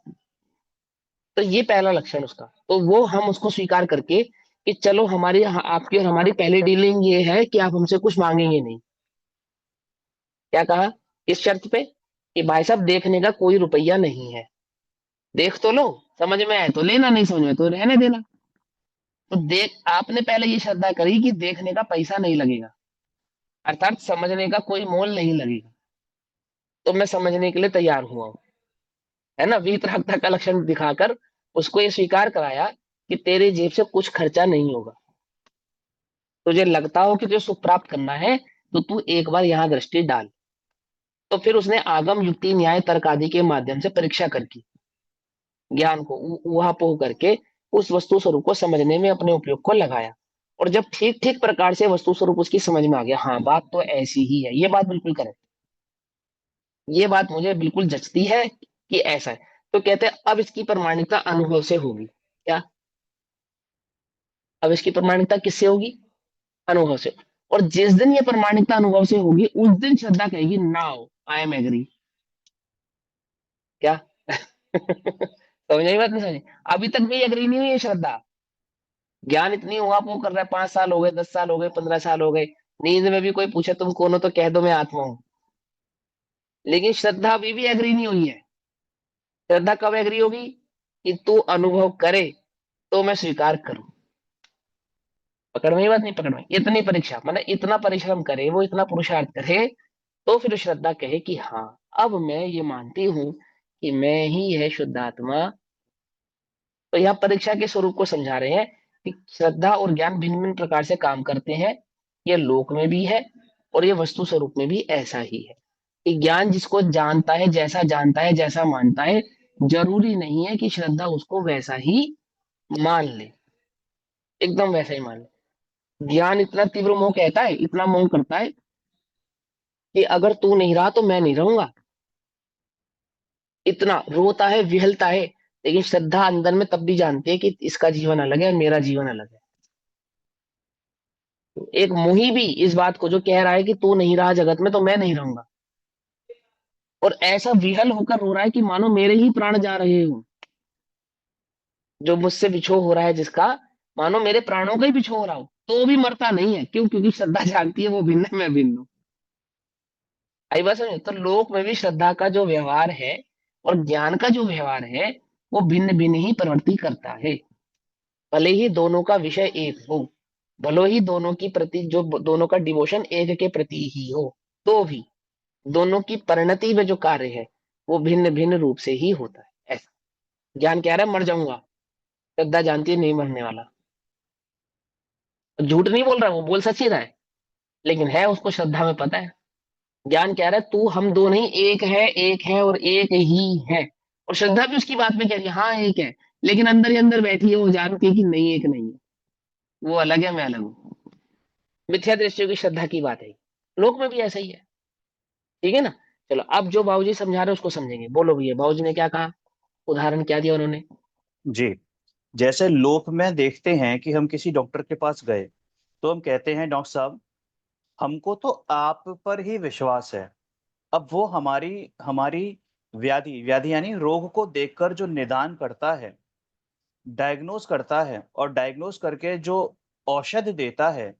तो ये पहला लक्षण उसका, तो वो हम उसको स्वीकार करके कि चलो हमारी आपकी और हमारी पहली डीलिंग ये है कि आप हमसे कुछ मांगेंगे नहीं। क्या कहा? इस शर्त पे कि भाई साहब देखने का कोई रुपया नहीं है, देख तो लो, समझ में आए तो लेना, नहीं समझ में तो रहने देना। तो देख, आपने पहले ये श्रद्धा करी कि देखने का पैसा नहीं लगेगा, अर्थात समझने का कोई मोल नहीं लगेगा, तो मैं समझने के लिए तैयार हुआ हूं। है ना? वितरागता का लक्षण दिखाकर उसको ये स्वीकार कराया कि तेरी जेब से कुछ खर्चा नहीं होगा। तुझे लगता हो कि तुझे सुख प्राप्त करना है तो तू एक बार यहाँ दृष्टि डाल। तो फिर उसने आगम युक्ति न्याय तर्क आदि के माध्यम से परीक्षा करके ज्ञान को ऊहापोह करके उस वस्तु स्वरूप को समझने में अपने उपयोग को लगाया। और जब ठीक ठीक प्रकार से वस्तु स्वरूप उसकी समझ में आ गया, हाँ बात तो ऐसी ही है, ये बात बिल्कुल करेक्ट, ये बात मुझे बिल्कुल जचती है कि ऐसा है, तो कहते हैं अब इसकी प्रमाणिकता अनुभव से होगी। क्या? अब इसकी प्रमाणिकता किससे होगी? अनुभव से। और जिस दिन ये प्रामाणिकता अनुभव से होगी उस दिन श्रद्धा कहेगी नाउ आई एम एग्री। क्या समझ आई बात? नहीं समझ? अभी तक भी एग्री नहीं हुई है श्रद्धा। ज्ञान इतनी हुआ वो कर रहा है, 5 साल हो गए, 10 साल हो गए, 15 साल हो गए, नींद में भी कोई पूछे तुम कौन हो तो कह दो मैं आत्मा हूं। लेकिन श्रद्धा अभी भी एग्री नहीं हुई है। श्रद्धा कब एग्री होगी? कि तू अनुभव करे तो मैं स्वीकार करूं। पकड़ में ही बात? नहीं पकड़ में? इतनी परीक्षा मतलब इतना परिश्रम करे वो, इतना पुरुषार्थ करे, तो फिर श्रद्धा कहे कि हाँ अब मैं ये मानती हूं कि मैं ही है शुद्ध आत्मा। तो यहाँ परीक्षा के स्वरूप को समझा रहे हैं कि श्रद्धा और ज्ञान भिन्न भिन्न प्रकार से काम करते हैं। ये लोक में भी है और ये वस्तु स्वरूप में भी ऐसा ही है कि ज्ञान जिसको जानता है जैसा मानता है, जरूरी नहीं है कि श्रद्धा उसको वैसा ही मान ले, एकदम वैसा ही मान ले। ज्ञान इतना तीव्र मोह कहता है, इतना मोह करता है कि अगर तू नहीं रहा तो मैं नहीं रहूंगा, इतना रोता है, विहलता है। लेकिन श्रद्धा अंदर में तब भी जानती है कि इसका जीवन अलग है और मेरा जीवन अलग है। एक मोही भी इस बात को जो कह रहा है कि तू नहीं रहा जगत में तो मैं नहीं रहूंगा, और ऐसा विहल होकर रो रहा है कि मानो मेरे ही प्राण जा रहे हो, जो मुझसे बिछो हो रहा है जिसका, मानो मेरे प्राणों का ही बिछो हो रहा हो, तो भी मरता नहीं है। क्यों? क्योंकि श्रद्धा जानती है वो भिन्न है, मैं भिन्न हूं। आई बात समझ? तो लोक में भी श्रद्धा का जो व्यवहार है और ज्ञान का जो व्यवहार है वो भिन्न भिन्न ही प्रवृत्ति करता है। भले ही दोनों का विषय एक हो, भले ही दोनों की प्रति जो दोनों का डिवोशन एक के प्रति ही हो, तो भी दोनों की परिणति में जो कार्य है वो भिन्न भिन्न रूप से ही होता है। ऐसा ज्ञान कह रहा है मर जाऊंगा, श्रद्धा जानती है नहीं मरने वाला। झूठ नहीं बोल रहा, वो बोल सच ही रहा है, लेकिन है उसको श्रद्धा में पता है। ज्ञान कह रहा है तू हम दो नहीं, एक है और एक ही है। और श्रद्धा भी उसकी बात में कह रही है हाँ एक है, लेकिन अंदर ही अंदर बैठी है, वो जानती है कि नहीं एक नहीं है, वो अलग है मैं अलग हूँ। मिथ्या दृष्टियों की श्रद्धा की बात है। लोक में भी ऐसा ही है। ठीक है ना? चलो अब जो बाबूजी समझा रहे हैं उसको समझेंगे। बोलो भैया, बाबूजी ने क्या कहा, उदाहरण क्या दिया उन्होंने? जी, जैसे लोक में देखते हैं कि हम किसी डॉक्टर के पास गए तो हम कहते हैं डॉक्टर साहब हमको तो आप पर ही विश्वास है। अब वो हमारी हमारी व्याधि व्याधि यानी रोग को देखकर जो निदान करता है, डायग्नोस करता है और डायग्नोस करके जो औषध देता है,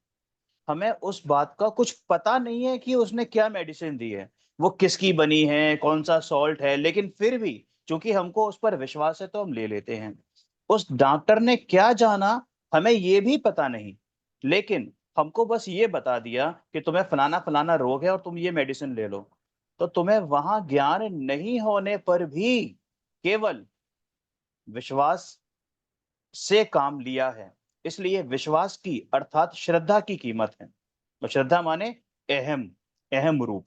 हमें उस बात का कुछ पता नहीं है कि उसने क्या मेडिसिन दी है, वो किसकी बनी है, कौन-सा सॉल्ट है, लेकिन फिर भी चूँकि हमको उस पर विश्वास है तो हम ले लेते हैं। उस डॉक्टर ने क्या जाना, हमें ये भी पता नहीं, लेकिन हमको बस ये बता दिया कि तुम्हें फलाना-फलाना रोग है और तुम ये मेडिसिन ले लो। तो तुम्हें वहाँ ज्ञान नहीं होने पर भी केवल विश्वास से काम लिया है। इसलिए विश्वास की अर्थात श्रद्धा की कीमत है। तो श्रद्धा माने अहम, अहम रूप।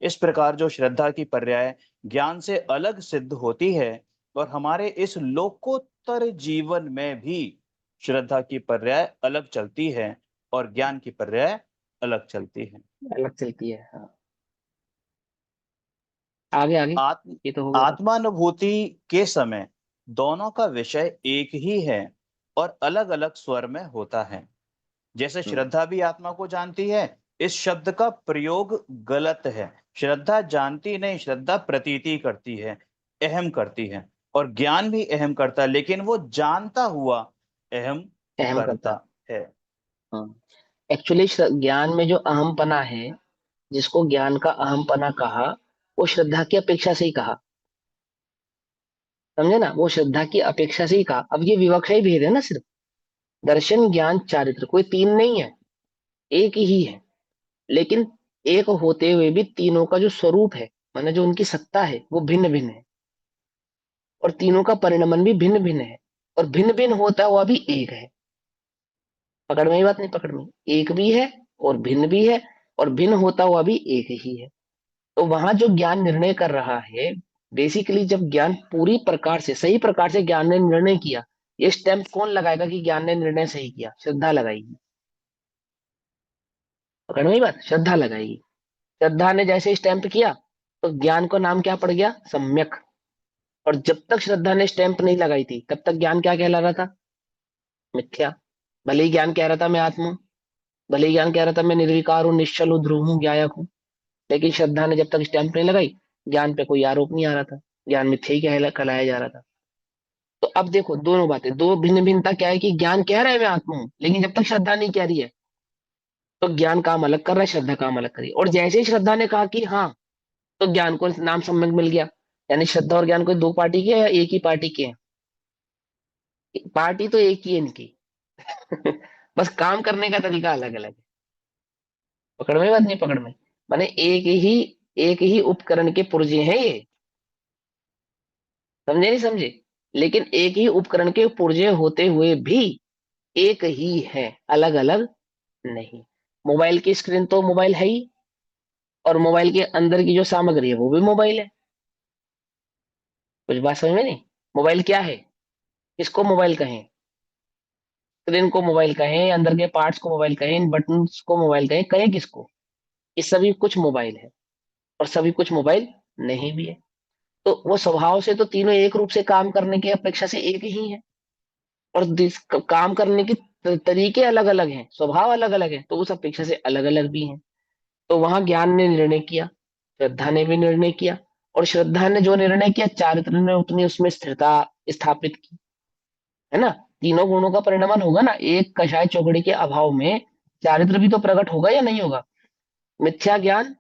इस प्रकार जो श्रद्धा की पर्याय ज्ञान से अलग सिद्ध होती है और हमारे इस लोकोत्तर जीवन में भी श्रद्धा की पर्याय अलग चलती है और ज्ञान की पर्याय अलग चलती है। अलग चलती है, हाँ। आगे आगे, आत्म ये तो हो गया था। आत्मानुभूति के समय दोनों का विषय एक ही है और अलग-अलग स्वर में होता है। जैसे हम्म, श्रद्धा भी आत्मा को जानती है, इस शब्द का प्रयोग गलत है। श्रद्धा जानती नहीं, श्रद्धा प्रतीति करती है, अहम करती है और ज्ञान भी अहम करता है, लेकिन वो जानता हुआ अहम अहम करता है। करता है। हाँ, एक्चुअली ज्ञान में जो अहमपना है, जिसको ज्ञान का अहमपना कहा, वो श्रद्धा की अपेक्षा से ही कहा। समझे ना? वो श्रद्धा की अपेक्षा से ही कहा। अब ये विवक्षा ही भेद है ना, सिर्फ दर्शन ज्ञान चारित्र, कोई तीन नहीं है, एक ही है। लेकिन एक होते हुए भी तीनों का जो स्वरूप है, माने जो उनकी सत्ता है, वो भिन्न भिन्न है, और तीनों का परिणमन भी भिन्न भिन्न है, और भिन्न भिन्न होता हुआ भी एक है। पकड़ में ही बात? नहीं पकड़ में? एक भी है और भिन्न भी है, और भिन्न होता हुआ भी एक ही है। तो वहां जो ज्ञान निर्णय कर रहा है, बेसिकली जब ज्ञान पूरी प्रकार से सही प्रकार से ज्ञान ने निर्णय किया, ये स्टैंप कौन लगाएगा कि ज्ञान ने निर्णय सही किया? श्रद्धा लगाएगी। पकड़ में ही बात? श्रद्धा लगाएगी। श्रद्धा ने जैसे स्टैंप किया तो ज्ञान को नाम क्या पड़ गया? सम्यक। और जब तक श्रद्धा ने स्टैंप नहीं लगाई थी तब तक ज्ञान क्या कहला रहा था? मिथ्या। भले ही ज्ञान कह रहा था मैं आत्मा हूं, भले ही ज्ञान कह रहा था मैं निर्विकार हूँ, निश्चल हूँ, ध्रुव हूँ, ज्ञायक हूँ, लेकिन श्रद्धा ने जब तक स्टैंप नहीं लगाई, ज्ञान पे कोई आरोप नहीं आ रहा था, ज्ञान मिथ्या ही कहलाया जा रहा था। तो अब देखो दोनों बातें, दो भिन्न भिन्नता क्या है कि ज्ञान कह रहा है मैं आत्मा हूं, लेकिन जब तक श्रद्धा नहीं कह रही है, तो ज्ञान काम अलग कर रहा है, श्रद्धा काम अलग कर रही है। और जैसे ही श्रद्धा ने कहा कि हाँ, तो ज्ञान को नाम सम्यक मिल गया। यानी श्रद्धा और ज्ञान कोई दो पार्टी के हैं या एक ही पार्टी के हैं? पार्टी तो एक ही है इनकी। बस काम करने का तरीका अलग अलग है। पकड़ में बात नहीं? पकड़ में माने एक ही उपकरण के पुर्जे हैं ये। समझे नहीं समझे? लेकिन एक ही उपकरण के पुर्जे होते हुए भी एक ही है, अलग अलग नहीं। मोबाइल की स्क्रीन तो मोबाइल है ही, और मोबाइल के अंदर की जो सामग्री है वो भी मोबाइल है। कुछ बात समझ में नहीं? मोबाइल क्या है? किसको मोबाइल कहें? स्क्रीन को मोबाइल कहें, अंदर के पार्ट्स को मोबाइल कहें, इन बटन्स को मोबाइल कहें किसको? ये सभी कुछ मोबाइल है, और सभी कुछ मोबाइल नहीं भी है। तो वो स्वभाव से तो तीनों एक रूप से काम करने की अपेक्षा से एक ही है, और काम करने के तरीके अलग अलग हैं, स्वभाव अलग अलग है, तो उस अपेक्षा से अलग अलग भी हैं। तो वहां ज्ञान ने निर्णय किया, श्रद्धा ने भी निर्णय किया, और श्रद्धा ने जो निर्णय किया, चारित्र ने उतनी उसमें स्थिरता स्थापित की, है ना? तीनों गुणों का परिणमन होगा ना, एक कषाय चौकड़ी के अभाव में चारित्र भी तो प्रकट होगा या नहीं होगा? मिथ्या ज्ञान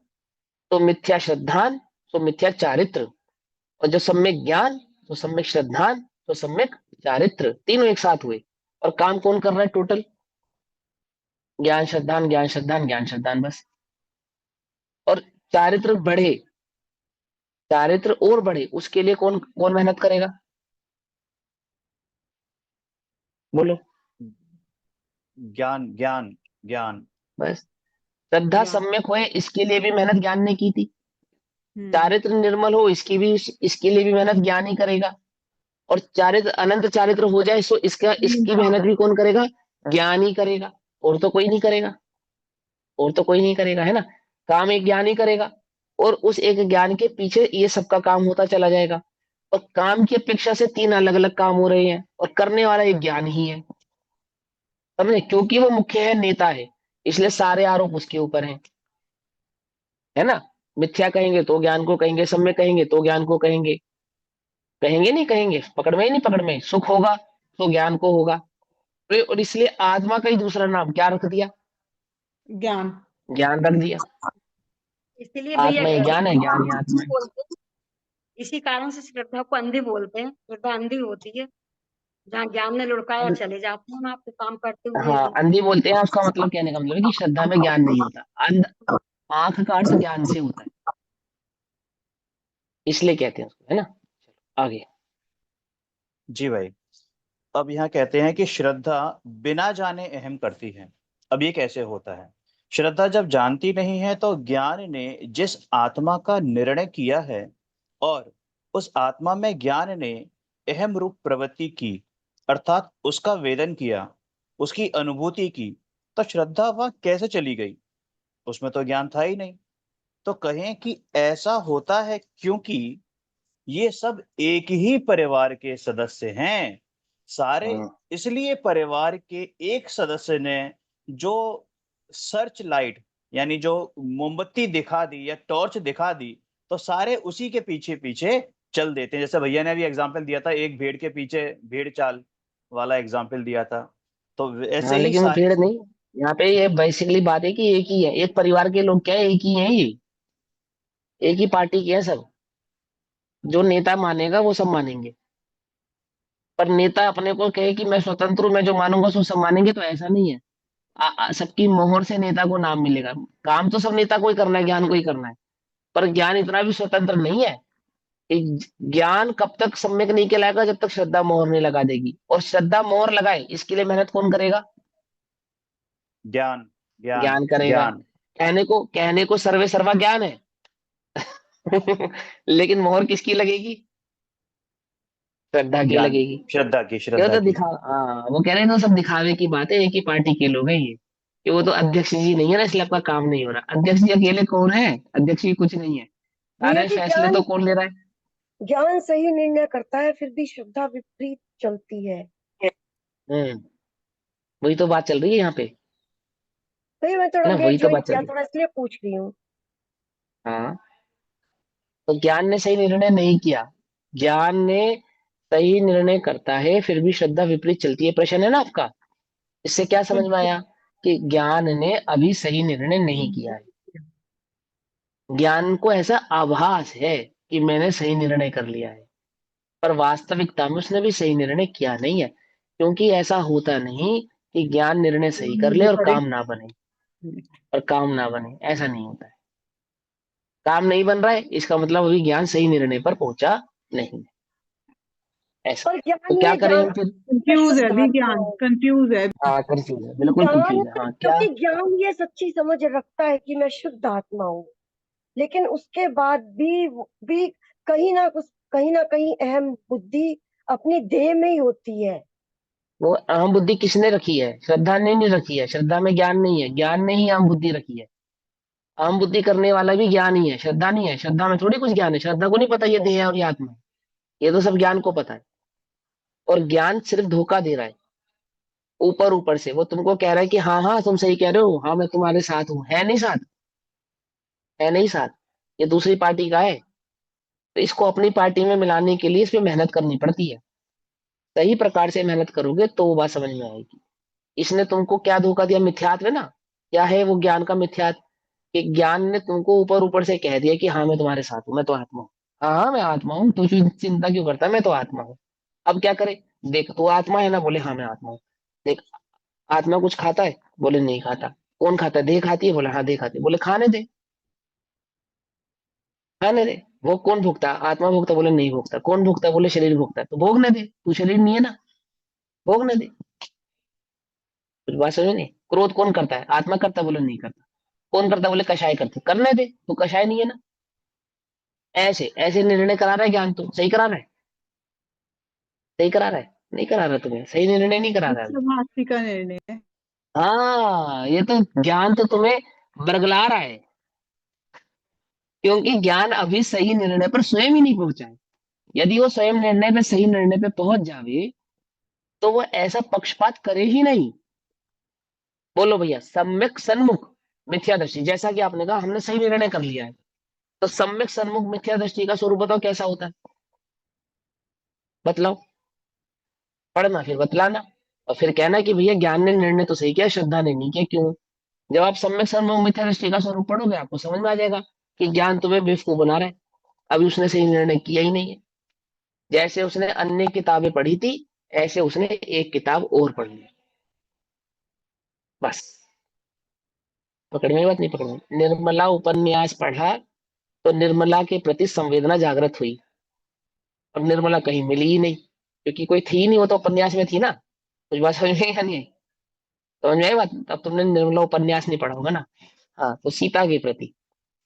तो मिथ्या श्रद्धान, तो मिथ्या चारित्र, और जो सम्यक ज्ञान तो सम्यक श्रद्धान, तो सम्यक चारित्र, तीनों एक साथ हुए। और काम कौन कर रहा है टोटल? ज्ञान श्रद्धान, ज्ञान श्रद्धान, ज्ञान श्रद्धान, बस। और चारित्र बढ़े, चारित्र और बढ़े, उसके लिए कौन कौन मेहनत करेगा? बोलो। ज्ञान ज्ञान ज्ञान। बस। श्रद्धा ज्ञान। सम्यक होए, इसके लिए भी मेहनत ज्ञान ने की थी। हम्म। चारित्र निर्मल हो, इसके लिए भी मेहनत ज्ञान ही करेगा। और चारित्र अनंत चारित्र हो जाए, सो इसकी मेहनत भी कौन करेगा? ज्ञान ही करेगा। और तो कोई नहीं करेगा, और तो कोई नहीं करेगा, है ना? काम एक ज्ञान ही करेगा, और उस एक ज्ञान के पीछे ये सबका काम होता चला जाएगा। और काम की अपेक्षा से तीन अलग अलग काम हो रहे हैं, और करने वाला एक ज्ञान ही है। समझे? क्योंकि वो मुख्य है, नेता है, इसलिए सारे आरोप उसके ऊपर हैं, है ना? मिथ्या कहेंगे तो ज्ञान को कहेंगे, सम्य कहेंगे तो ज्ञान को कहेंगे। कहेंगे नहीं कहेंगे? पकड़ में ही नहीं? पकड़ में सुख होगा तो ज्ञान को होगा। और इसलिए आत्मा का ही दूसरा नाम क्या रख दिया? ज्ञान। ज्ञान रख दिया। इसीलिए भैया आत्मा ही ज्ञान है, ज्ञान ही श्रद्धा आत्मा है। बोलते हैं। इसी कारण से श्रद्धा को अंधी बोलते हैं, श्रद्धा अंधी होती है। जहाँ ज्ञान ने लुढ़काया चले जाते हैं हम आपके काम करते हुए हाँ, भी। अंधी बोलते हैं, उसका मतलब कहने का मतलब है कि श्रद्धा में ज्ञान नहीं होता। अंध, आंख का अर्थ ज्ञान से होता है, इसलिए कहते हैं उसको, है ना? आगे। जी भाई। अब यहाँ कहते हैं कि श्रद्धा बिना जाने अहम करती है। अब ये कैसे होता है? श्रद्धा जब जानती नहीं है तो ज्ञान ने जिस आत्मा का निर्णय किया है और उस आत्मा में ज्ञान ने अहम रूप प्रवृत्ति की, अर्थात उसका वेदन किया, उसकी अनुभूति की, तो श्रद्धा वह कैसे चली गई? उसमें तो ज्ञान था ही नहीं। तो कहें कि ऐसा होता है क्योंकि ये सब एक ही परिवार के सदस्य हैं। सारे इसलिए परिवार के एक सदस्य ने जो सर्च लाइट यानी जो मोमबत्ती दिखा दी या टॉर्च दिखा दी, तो सारे उसी के पीछे पीछे चल देते हैं। जैसे भैया ने अभी एग्जाम्पल दिया था, एक भेड़ के पीछे भेड़ चाल वाला एग्जाम्पल दिया था, तो ऐसे हाँ, ही लेकिन वो सारे। भीड़ नहीं, यहाँ पे ये बेसिकली बात है कि एक ही है, एक परिवार के लोग क्या है, एक ही हैं ये, एक ही पार्टी के हैं सब। जो नेता मानेगा वो सब मानेंगे, पर नेता अपने को कहे कि मैं स्वतंत्र हूँ, मैं जो मानूंगा सो सब मानेंगे, तो ऐसा नहीं है। सबकी मोहर से नेता को नाम मिलेगा। काम तो सब नेता को ही करना है, ज्ञान को ही करना है, पर ज्ञान इतना भी स्वतंत्र नहीं है। ज्ञान कब तक सम्यक नहीं कहलाएगा जब तक श्रद्धा मोहर नहीं लगा देगी, और श्रद्धा मोहर लगाए इसके लिए मेहनत कौन करेगा? ज्ञान ज्ञान ज्ञान करेगा। ज्ञान। कहने को सर्वे सर्वा ज्ञान है। लेकिन मोहर किसकी लगेगी? श्रद्धा की ज्ञान। लगेगी। श्रद्धा की ये श्रद्धा तो की। दिखा, हाँ, वो कह रहे हैं तो सब दिखावे की बात है, एक ही पार्टी के लोग हैं ये, कि वो तो अध्यक्ष जी नहीं है ना, इसलिए आपका काम नहीं हो रहा। अध्यक्ष जी अकेले कौन है? अध्यक्ष जी कुछ नहीं है, भैया सारे जी फैसले तो कौन ले रहा है? ज्ञान सही निर्णय करता है, फिर भी श्रद्धा विपरीत चलती है। हम्म, वही तो बात चल रही है यहाँ पे। भाई मैं थोड़ा ना, लेट वही तो ज्वाइन बात चल किया, रही है। थोड़ा इसलिए पूछ रही हूँ। हाँ, तो ज्ञान ने सही निर्णय नहीं किया। ज्ञान ने सही निर्णय करता है, फिर भी श्रद्धा विपरीत चलती है। प्रश्न है ना आपका? इससे क्या समझ में आया? कि ज्ञान ने अभी सही निर्णय नहीं किया है। ज्ञान को ऐसा आभास है कि मैंने सही निर्णय कर लिया है, पर वास्तविकता में उसने भी सही निर्णय किया नहीं है। क्योंकि ऐसा होता नहीं कि ज्ञान निर्णय सही कर ले और काम ना बने, और काम ना बने, ऐसा नहीं होता है। काम नहीं बन रहा है, इसका मतलब अभी ज्ञान सही निर्णय पर पहुंचा नहीं है, ऐसा। पर तो ज्ञान क्या ये करें हम जानता फिर? है कि मैं कंफ्यूज है शुद्ध अभी, आत्मा ज्ञान हूँ। कंफ्यूज है। हाँ, कंफ्यूज है, बिल्कुल ज्ञान, कंफ्यूज है। हाँ, क्या? क्योंकि ज्ञान ये सच्ची समझ रखता है कि मैं शुद्ध आत्मा हूँ, लेकिन उसके बाद भी कहीं ना कहीं अहम बुद्धि अपनी देह में ही होती है। वो अहम बुद्धि किसने रखी है? श्रद्धा ने नहीं रखी है। श्रद्धा में ज्ञान नहीं है, ज्ञान ने ही अहम बुद्धि रखी है। अहम बुद्धि करने वाला भी ज्ञान ही है, श्रद्धा नहीं है। श्रद्धा में थोड़ी कुछ ज्ञान है, श्रद्धा को नहीं पता ये देह है और ये आत्मा है। ये तो सब ज्ञान को पता है। और ज्ञान सिर्फ धोखा दे रहा है, ऊपर ऊपर से। वो तुमको कह रहा है कि हाँ हाँ तुम सही कह रहे हो, हाँ मैं तुम्हारे साथ हूँ। है नहीं साथ, है नहीं साथ। ये दूसरी पार्टी का है। तो इसको अपनी पार्टी में मिलाने के लिए इस पे मेहनत करनी पड़ती है। सही प्रकार से मेहनत करोगे तो वो बात समझ में आएगी। इसने तुमको क्या धोखा दिया? मिथ्यात्व है ना। क्या है वो ज्ञान का मिथ्यात्व? कि ज्ञान ने तुमको ऊपर ऊपर से कह दिया कि हाँ मैं तुम्हारे साथ हूँ, मैं तो आत्मा हूँ। हाँ हाँ मैं आत्मा हूँ, तू चिंता क्यों करता है, मैं तो आत्मा हूँ। अब क्या करे? देख, तू आत्मा है ना? बोले हाँ मैं आत्मा हूँ। देख, आत्मा कुछ खाता है? बोले नहीं खाता। कौन खाता है? देह खाती है? बोले हाँ देह खाती है। बोले खाने दे, खाने दे। वो कौन भोगता है? आत्मा भोगता? बोले नहीं भोगता। कौन भोगता है? बोले शरीर भोगता है। तो भोगने दे, तू शरीर नहीं है ना, भोगने दे। कुछ बात समझ नहीं? क्रोध कौन करता है? आत्मा करता है? बोले नहीं करता। कौन करता है? बोले कषाय करते। करने दे, तू कषाय नहीं है ना। ऐसे ऐसे निर्णय करा रहा है ज्ञान, तो सही करा रहा है? सही करा रहा है? नहीं करा रहा, तुम्हें सही निर्णय नहीं करा रहा है। समाप्ति का निर्णय है। हाँ, ये तो ज्ञान तो तुम्हें बरगला रहा है। क्योंकि ज्ञान अभी सही निर्णय पर स्वयं ही नहीं पहुंचा है। यदि वो स्वयं निर्णय पे, सही निर्णय पे पहुंच जावे, तो वो ऐसा पक्षपात करे ही नहीं। बोलो भैया, सम्यक सन्मुख मिथ्या दृष्टि, जैसा कि आपने कहा हमने सही निर्णय कर लिया है, तो सम्यक सन्मुख मिथ्या दृष्टि का स्वरूप बताओ कैसा होता है? बतलाओ, पढ़ना फिर बतलाना, और फिर कहना कि भैया ज्ञान ने निर्णय तो सही किया, श्रद्धा ने नहीं किया। क्यों? जब आप सम्यक सन्मुख मिथ्या दृष्टि का स्वरूप पढ़ोगे, आपको समझ में आ जाएगा कि ज्ञान तुम्हें बेवकूफ बना रहा है। अभी उसने सही निर्णय किया ही नहीं है। जैसे उसने अन्य किताबें पढ़ी थी, ऐसे उसने एक किताब और पढ़ ली, बस। पकड़ में बात नहीं? पकड़ में? निर्मला उपन्यास पढ़ा तो निर्मला के प्रति संवेदना जागृत हुई, और निर्मला कहीं मिली ही नहीं, क्योंकि कोई थी ही नहीं। वो तो उपन्यास में थी ना। कुछ बात समझ में आई या नहीं आई? समझ में आई बात? अब तुमने निर्मला उपन्यास नहीं पढ़ा होगा ना। हाँ, तो सीता के प्रति,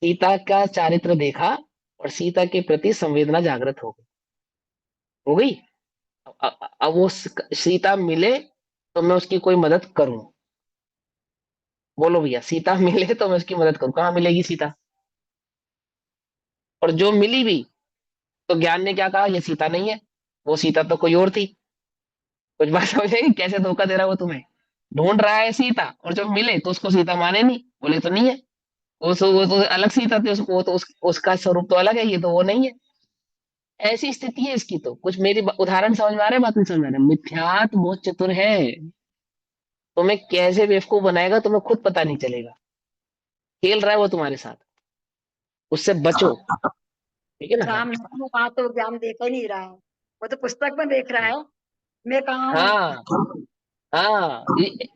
सीता का चारित्र देखा, और सीता के प्रति संवेदना जागृत हो गई। अब वो सीता मिले तो मैं उसकी कोई मदद करूं। बोलो भैया, सीता मिले तो मैं उसकी मदद करूं। कहाँ मिलेगी सीता? और जो मिली भी, तो ज्ञान ने क्या कहा? ये सीता नहीं है, वो सीता तो कोई और थी। कुछ बात समझ आई? कैसे धोखा दे रहा है वो तुम्हें? ढूंढ रहा है सीता, और जब मिले तो उसको सीता माने नहीं, बोले तो नहीं है। वो तो अलग सीता थी, उसको वो तो उसका स्वरूप तो अलग है, ये तो वो नहीं है। ऐसी स्थिति है इसकी। तो कुछ मेरी उदाहरण समझ में आ रहा है? बात नहीं समझ में आ रहा है? मिथ्यात्व बहुत चतुर है, तुम्हें कैसे बेवकूफ बनाएगा तुम्हें खुद पता नहीं चलेगा। खेल रहा है वो तुम्हारे साथ, उससे बचो। ठीक है ना? हाँ राम नहीं, वहां तो ज्ञान देख ही नहीं रहा है, वो तो पुस्तक में देख रहा है, मैं कहाँ हूँ। हाँ हाँ,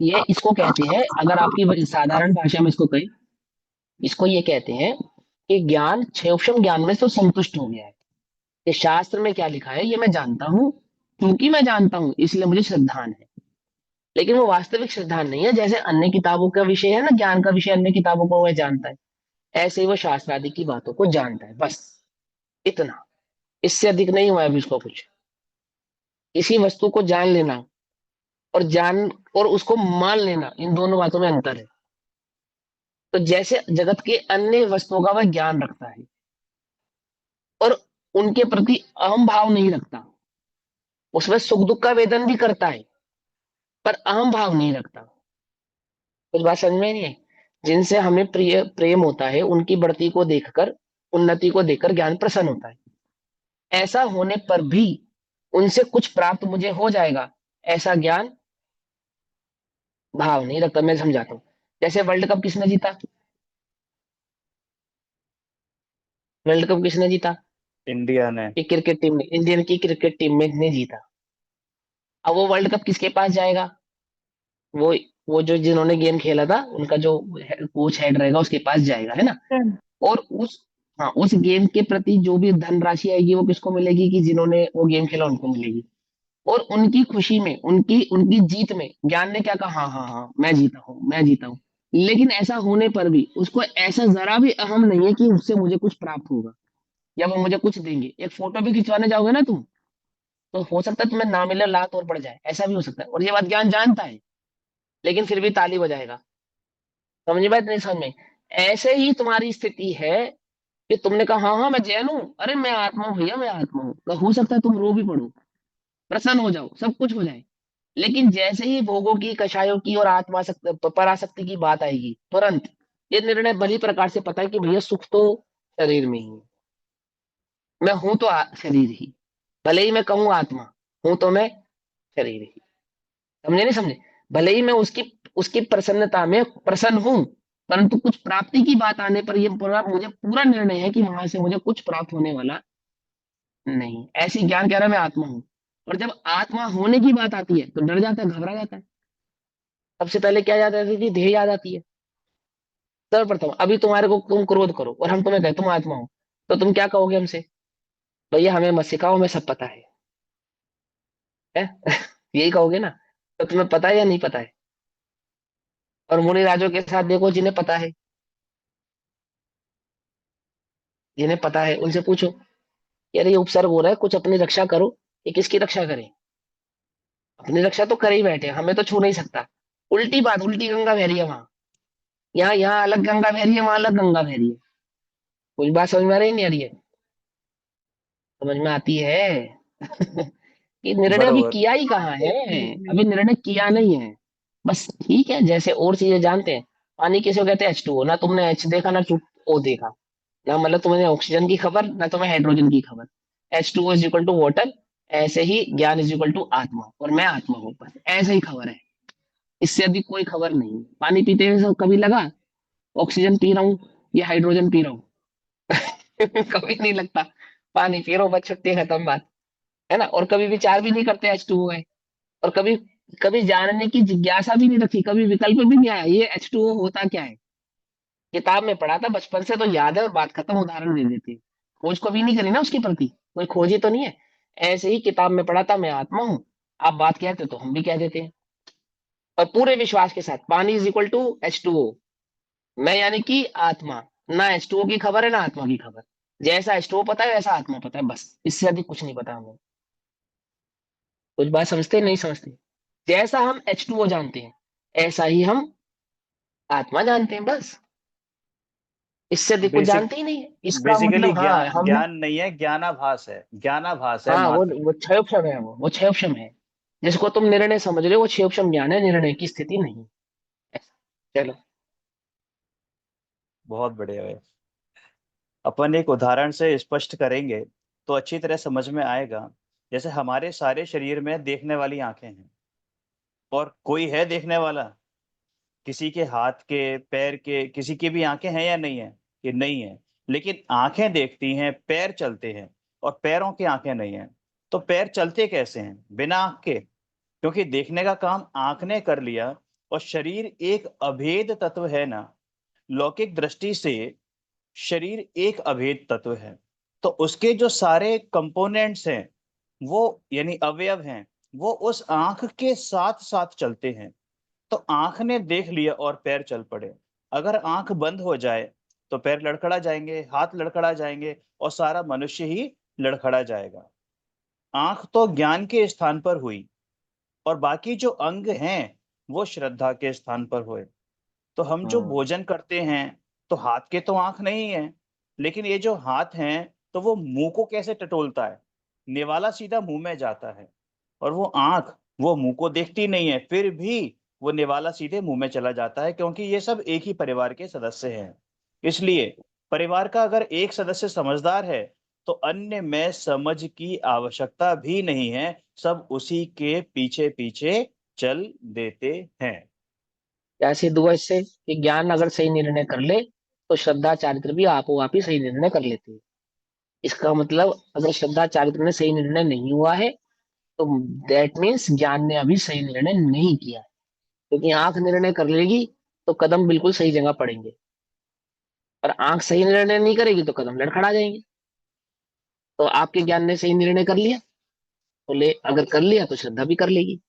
ये इसको कहते हैं, अगर आपकी साधारण भाषा में इसको कहें, इसको ये कहते हैं कि ज्ञान क्षेपम ज्ञान में तो संतुष्ट हो गया है, कि शास्त्र में क्या लिखा है ये मैं जानता हूँ, क्योंकि मैं जानता हूँ इसलिए मुझे श्रद्धान है। लेकिन वो वास्तविक श्रद्धान नहीं है। जैसे अन्य किताबों का विषय है ना, ज्ञान का विषय अन्य किताबों को वह जानता है, ऐसे ही वो शास्त्र आदि की बातों को जानता है, बस इतना। इससे अधिक नहीं हुआ अभी उसको कुछ। किसी वस्तु को जान लेना और और उसको मान लेना, इन दोनों बातों में अंतर है। तो जैसे जगत के अन्य वस्तुओं का वह ज्ञान रखता है, और उनके प्रति अहम भाव नहीं रखता, उसमें सुख दुख का वेदन भी करता है, पर अहम भाव नहीं रखता। कुछ बात समझ में नहीं है? जिनसे हमें प्रिय प्रेम होता है उनकी बढ़ती को देखकर, उन्नति को देखकर ज्ञान प्रसन्न होता है। ऐसा होने पर भी उनसे कुछ प्राप्त मुझे हो जाएगा, ऐसा ज्ञान भाव नहीं रखता। मैं समझाता हूँ। जैसे वर्ल्ड कप किसने जीता? वर्ल्ड कप किसने जीता? इंडिया ने। कि क्रिकेट टीम ने, इंडियन की क्रिकेट टीम में ने जीता। अब वो वर्ल्ड कप किसके पास जाएगा? वो वो जो जिन्होंने गेम खेला था उनका जो कोच हेड रहेगा उसके पास जाएगा, है ना। और उस, हाँ, उस गेम के प्रति जो भी धनराशि आएगी वो किसको मिलेगी? कि जिन्होंने वो गेम खेला उनको मिलेगी। और उनकी खुशी में, उनकी उनकी जीत में ज्ञान ने क्या कहा? हाँ हाँ हाँ, मैं जीता हूँ, मैं जीता हूँ। लेकिन ऐसा होने पर भी उसको ऐसा जरा भी अहम नहीं है कि उससे मुझे कुछ प्राप्त होगा या वो मुझे कुछ देंगे। एक फोटो भी खिंचवाने जाओगे ना तुम, तो हो सकता है तुम्हें ना मिले, लात और पड़ जाए, ऐसा भी हो सकता है। और ये बात ज्ञान जानता है, लेकिन फिर भी ताली बजाएगा। समझ बात नहीं? समझ में? ऐसे ही तुम्हारी स्थिति है कि तुमने कहा हाँ हाँ मैं जैन हूँ, अरे मैं आत्मा हूँ भैया, मैं आत्मा हूँ। तो हो सकता है तुम रो भी पड़ो, प्रसन्न हो जाओ, सब कुछ हो जाए। लेकिन जैसे ही भोगों की, कषायों की और पराशक्ति की बात आएगी, तुरंत ये निर्णय भली प्रकार से पता है कि भैया सुख तो शरीर में ही है। मैं हूं तो शरीर ही, भले ही मैं कहूँ आत्मा हूं, तो मैं शरीर ही। समझे नहीं समझे? भले ही मैं उसकी उसकी प्रसन्नता में प्रसन्न हूं, परंतु कुछ प्राप्ति की बात आने पर ये पूरा, मुझे पूरा निर्णय है कि वहां से मुझे कुछ प्राप्त होने वाला नहीं। ऐसी ज्ञान कह रहा है मैं आत्मा हूं। और जब आत्मा होने की बात आती है तो डर जाता है, घबरा जाता है। सबसे पहले क्या याद आती थी? देह याद आती है। सर्वप्रथम अभी तुम्हारे को, तुम क्रोध करो और हम तुम्हें कहें तुम आत्मा हो, तो तुम क्या कहोगे हमसे? भैया हमें मत सिखाओ, हमें सब पता है? यही कहोगे ना। तो तुम्हें पता है या नहीं पता है? और मुनि राजों के साथ देखो, जिन्हें पता है, जिन्हें पता है उनसे पूछो, यार ये उपसर्ग हो रहा है, कुछ अपनी रक्षा करो। ये किसकी रक्षा करें? अपनी रक्षा तो कर ही बैठे, हमें तो छू नहीं सकता। उल्टी बात, उल्टी गंगा बह रही है वहां। यहाँ अलग गंगा बह रही है, वहां अलग गंगा बह रही है। कुछ बात समझ में आ रही है, नहीं आ रही है? समझ में आती है? ये निर्णय अभी बरोबर। किया ही कहाँ है? अभी निर्णय किया नहीं है। बस ठीक है, जैसे और चीजें जानते हैं। पानी किसे कहते हैं? H2O। ना तुमने H देखा ना O देखा, ना मतलब तुमने ऑक्सीजन की खबर, ना तुम्हें हाइड्रोजन की खबर। H2O is equal to water. ऐसे ही ज्ञान इज इक्वल टू आत्मा, और मैं आत्मा हूँ, बस ऐसे ही खबर है। इससे अधिक कोई खबर नहीं। पानी पीते हुए सब कभी लगा ऑक्सीजन पी रहा हूँ या हाइड्रोजन पी रहा हूँ? कभी नहीं लगता। पानी पी रहा हूँ, बस छुट्टी, खत्म बात, है ना। और कभी विचार भी नहीं करते H2O है। और कभी कभी जानने की जिज्ञासा भी नहीं रखी, कभी विकल्प भी नहीं आया ये H2O होता क्या है। किताब में पढ़ा था बचपन से, तो याद है, और बात खत्म, उदाहरण दे देते हैं। खोज को भी नहीं करी ना उसके प्रति, कोई खोज ही तो नहीं है। ऐसे ही किताब में पढ़ा था मैं आत्मा हूँ, आप बात कहते तो हम भी कह देते हैं। और पूरे विश्वास के साथ पानी इज इक्वल टू H2O। मैं यानी कि आत्मा, ना H2O की खबर है ना आत्मा की खबर। जैसा H2O पता है वैसा आत्मा पता है, बस इससे अधिक कुछ नहीं पता हमें। कुछ बात समझते नहीं समझते? जैसा हम H2O जानते हैं, ऐसा ही हम आत्मा जानते हैं, बस इससे अधिक कुछ बेसिक जानते ही नहीं है। इसका बेसिकली मतलब हाँ ज्ञान हम, ज्ञान नहीं है, ज्ञानाभास है, ज्ञानाभास है हाँ मात्र। वो क्षयोक्षम है, वो क्षयोक्षम है। जिसको तुम निर्णय समझ रहे हो वो क्षयोक्षम ज्ञान है, निर्णय की स्थिति नहीं। ऐसा। चलो। बहुत बढ़िया है। अपन एक उदाहरण से स्पष्ट करेंगे तो अच्छी तरह समझ में आएगा। जैसे हमारे सारे शरीर में देखने वाली आंखें हैं, और कोई है देखने वाला? किसी के हाथ के, पैर के, किसी की भी आंखें हैं या नहीं है? ये नहीं है। लेकिन आंखें देखती हैं, पैर चलते हैं, और पैरों की आंखें नहीं हैं। तो पैर चलते कैसे हैं बिना आंख के? क्योंकि देखने का काम आंख ने कर लिया। और शरीर एक अभेद तत्व है ना। लौकिक दृष्टि से शरीर एक अभेद तत्व है। तो उसके जो सारे कंपोनेंट्स हैं, वो यानी अवयव हैं, वो उस आंख के साथ साथ चलते हैं। तो आंख ने देख लिया और पैर चल पड़े। अगर आंख बंद हो जाए तो पैर लड़खड़ा जाएंगे, हाथ लड़खड़ा जाएंगे, और सारा मनुष्य ही लड़खड़ा जाएगा। आंख तो ज्ञान के स्थान पर हुई, और बाकी जो अंग हैं वो श्रद्धा के स्थान पर हुए। तो हम जो हम्म। भोजन करते हैं, तो हाथ के तो आंख नहीं है। लेकिन ये जो हाथ हैं, तो वो मुंह को कैसे टटोलता है? निवाला सीधा मुंह में जाता है। और वो आंख, वो मुंह को देखती नहीं है, फिर भी वो निवाला सीधे मुंह में चला जाता है, क्योंकि ये सब एक ही परिवार के सदस्य हैं। इसलिए परिवार का अगर एक सदस्य समझदार है तो अन्य में समझ की आवश्यकता भी नहीं है, सब उसी के पीछे पीछे चल देते हैं। क्या सिद्ध हुआ इससे कि ज्ञान अगर सही निर्णय कर ले तो श्रद्धा चारित्र भी आपो आप ही सही निर्णय कर लेती है। इसका मतलब अगर श्रद्धा चारित्र में सही निर्णय नहीं हुआ है तो दैट मीन्स ज्ञान ने अभी सही निर्णय नहीं किया है। क्योंकि आंख निर्णय कर लेगी तो कदम बिल्कुल सही जगह पड़ेंगे, और आंख सही निर्णय नहीं करेगी तो कदम लड़खड़ा जाएंगे। तो आपके ज्ञान ने सही निर्णय कर लिया तो ले, अगर कर लिया तो श्रद्धा भी कर लेगी।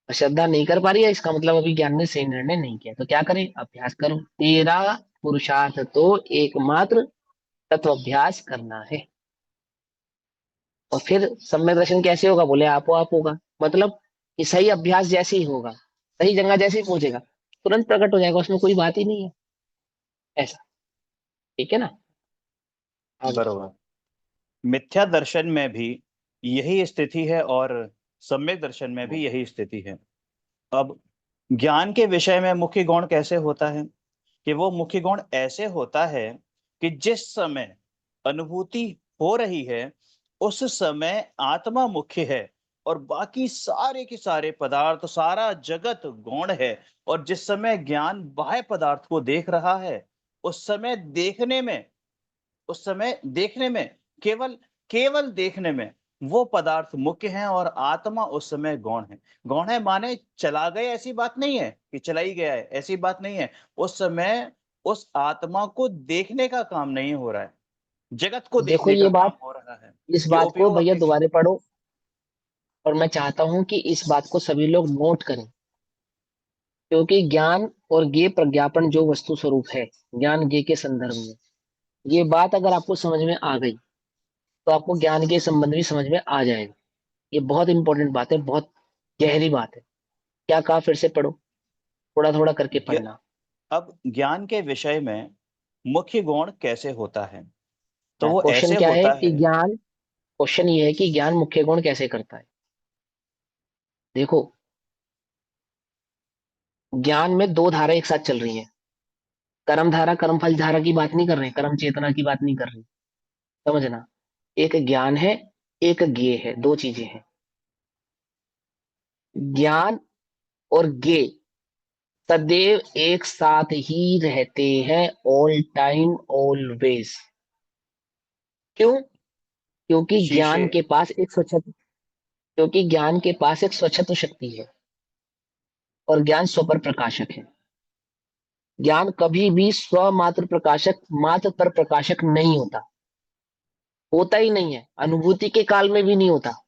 और श्रद्धा नहीं कर पा रही है, इसका मतलब अभी ज्ञान ने सही निर्णय नहीं किया। तो क्या करें? अभ्यास करो। तेरा पुरुषार्थ तो एकमात्र तत्व अभ्यास करना है। और फिर सम्यक दर्शन कैसे होगा? बोले आपो आप होगा। मतलब कि सही अभ्यास जैसे ही होगा, सही जगह जैसे ही पहुंचेगा, तुरंत प्रकट हो जाएगा, उसमें कोई बात ही नहीं है। ऐसा, ठीक है ना? आगे। बरोबर। मिथ्या दर्शन में भी यही स्थिति है और सम्यक दर्शन में भी यही स्थिति है। अब ज्ञान के विषय में मुख्य गुण कैसे होता है कि वो मुख्य गुण ऐसे होता है कि जिस समय अनुभूति हो रही है उस समय आत्मा मुख्य है और बाकी सारे के सारे पदार्थ, सारा जगत गौण है। और जिस समय ज्ञान बाह्य पदार्थ को देख रहा है उस समय देखने में केवल केवल देखने में वो पदार्थ मुख्य हैं और आत्मा उस समय गौण है। गौण है माने चला गया ऐसी बात नहीं है कि चला ही गया है, ऐसी बात नहीं है। उस समय उस आत्मा को देखने का काम नहीं हो रहा है, जगत को देखो देखने ये का काम बात, हो रहा है। इस ये बात को उपयोग भैया अपनी दोबारा पढ़ो, और मैं चाहता हूं कि इस बात को सभी लोग नोट करें। क्योंकि ज्ञान और ज्ञेय प्रज्ञापन जो वस्तु स्वरूप है, ज्ञान ज्ञेय के संदर्भ में, ये बात अगर आपको समझ में आ गई तो आपको ज्ञान के संबंध भी समझ में आ जाएगा। ये बहुत इंपॉर्टेंट बात है, बहुत गहरी बात है। क्या कहा? फिर से पढ़ो, थोड़ा थोड़ा करके ज्ञ- पढ़ना। अब ज्ञान के विषय में मुख्य गुण कैसे होता है तो वो क्वेश्चन ऐसे क्या है होता कि है। ज्ञान, क्वेश्चन ये है कि ज्ञान मुख्य गुण कैसे करता है। देखो, ज्ञान में दो धारा एक साथ चल रही है। कर्म धारा, कर्म फल धारा की बात नहीं कर रहे, कर्म चेतना की बात नहीं कर रहे, समझना। एक ज्ञान है, एक ज्ञेय है, दो चीजें हैं। ज्ञान और ज्ञेय सदैव एक साथ ही रहते हैं, ऑल टाइम ऑलवेज। क्यों? क्योंकि शीशे। ज्ञान के पास एक स्वच्छता, क्योंकि ज्ञान के पास एक स्वच्छत्व शक्ति है और ज्ञान स्वपर प्रकाशक है। ज्ञान कभी भी स्व मात्र प्रकाशक, मात्र पर प्रकाशक नहीं होता, होता ही नहीं है, अनुभूति के काल में भी नहीं होता।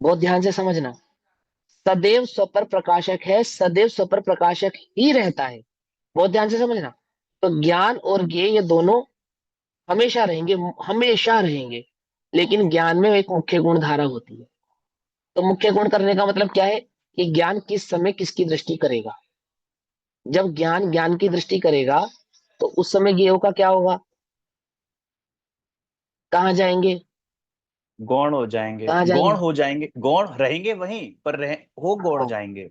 बहुत ध्यान से समझना, सदैव स्वपर प्रकाशक है, सदैव स्वपर प्रकाशक ही रहता है। बहुत ध्यान से समझना। तो ज्ञान और ज्ञेय ये दोनों हमेशा रहेंगे, हमेशा रहेंगे। लेकिन ज्ञान में एक मुख्य गुण धारा होती है। तो मुख्य गुण करने का मतलब क्या है कि ज्ञान किस समय किसकी दृष्टि करेगा। जब ज्ञान ज्ञान की दृष्टि करेगा तो उस समय ज्ञेय का क्या होगा? कहाँ जाएंगे? गौण हो जाएंगे, कहाँ गौण जाएंगे? हो जाएंगे, गौण रहेंगे वहीं पर हो गौण हाँ, जाएंगे।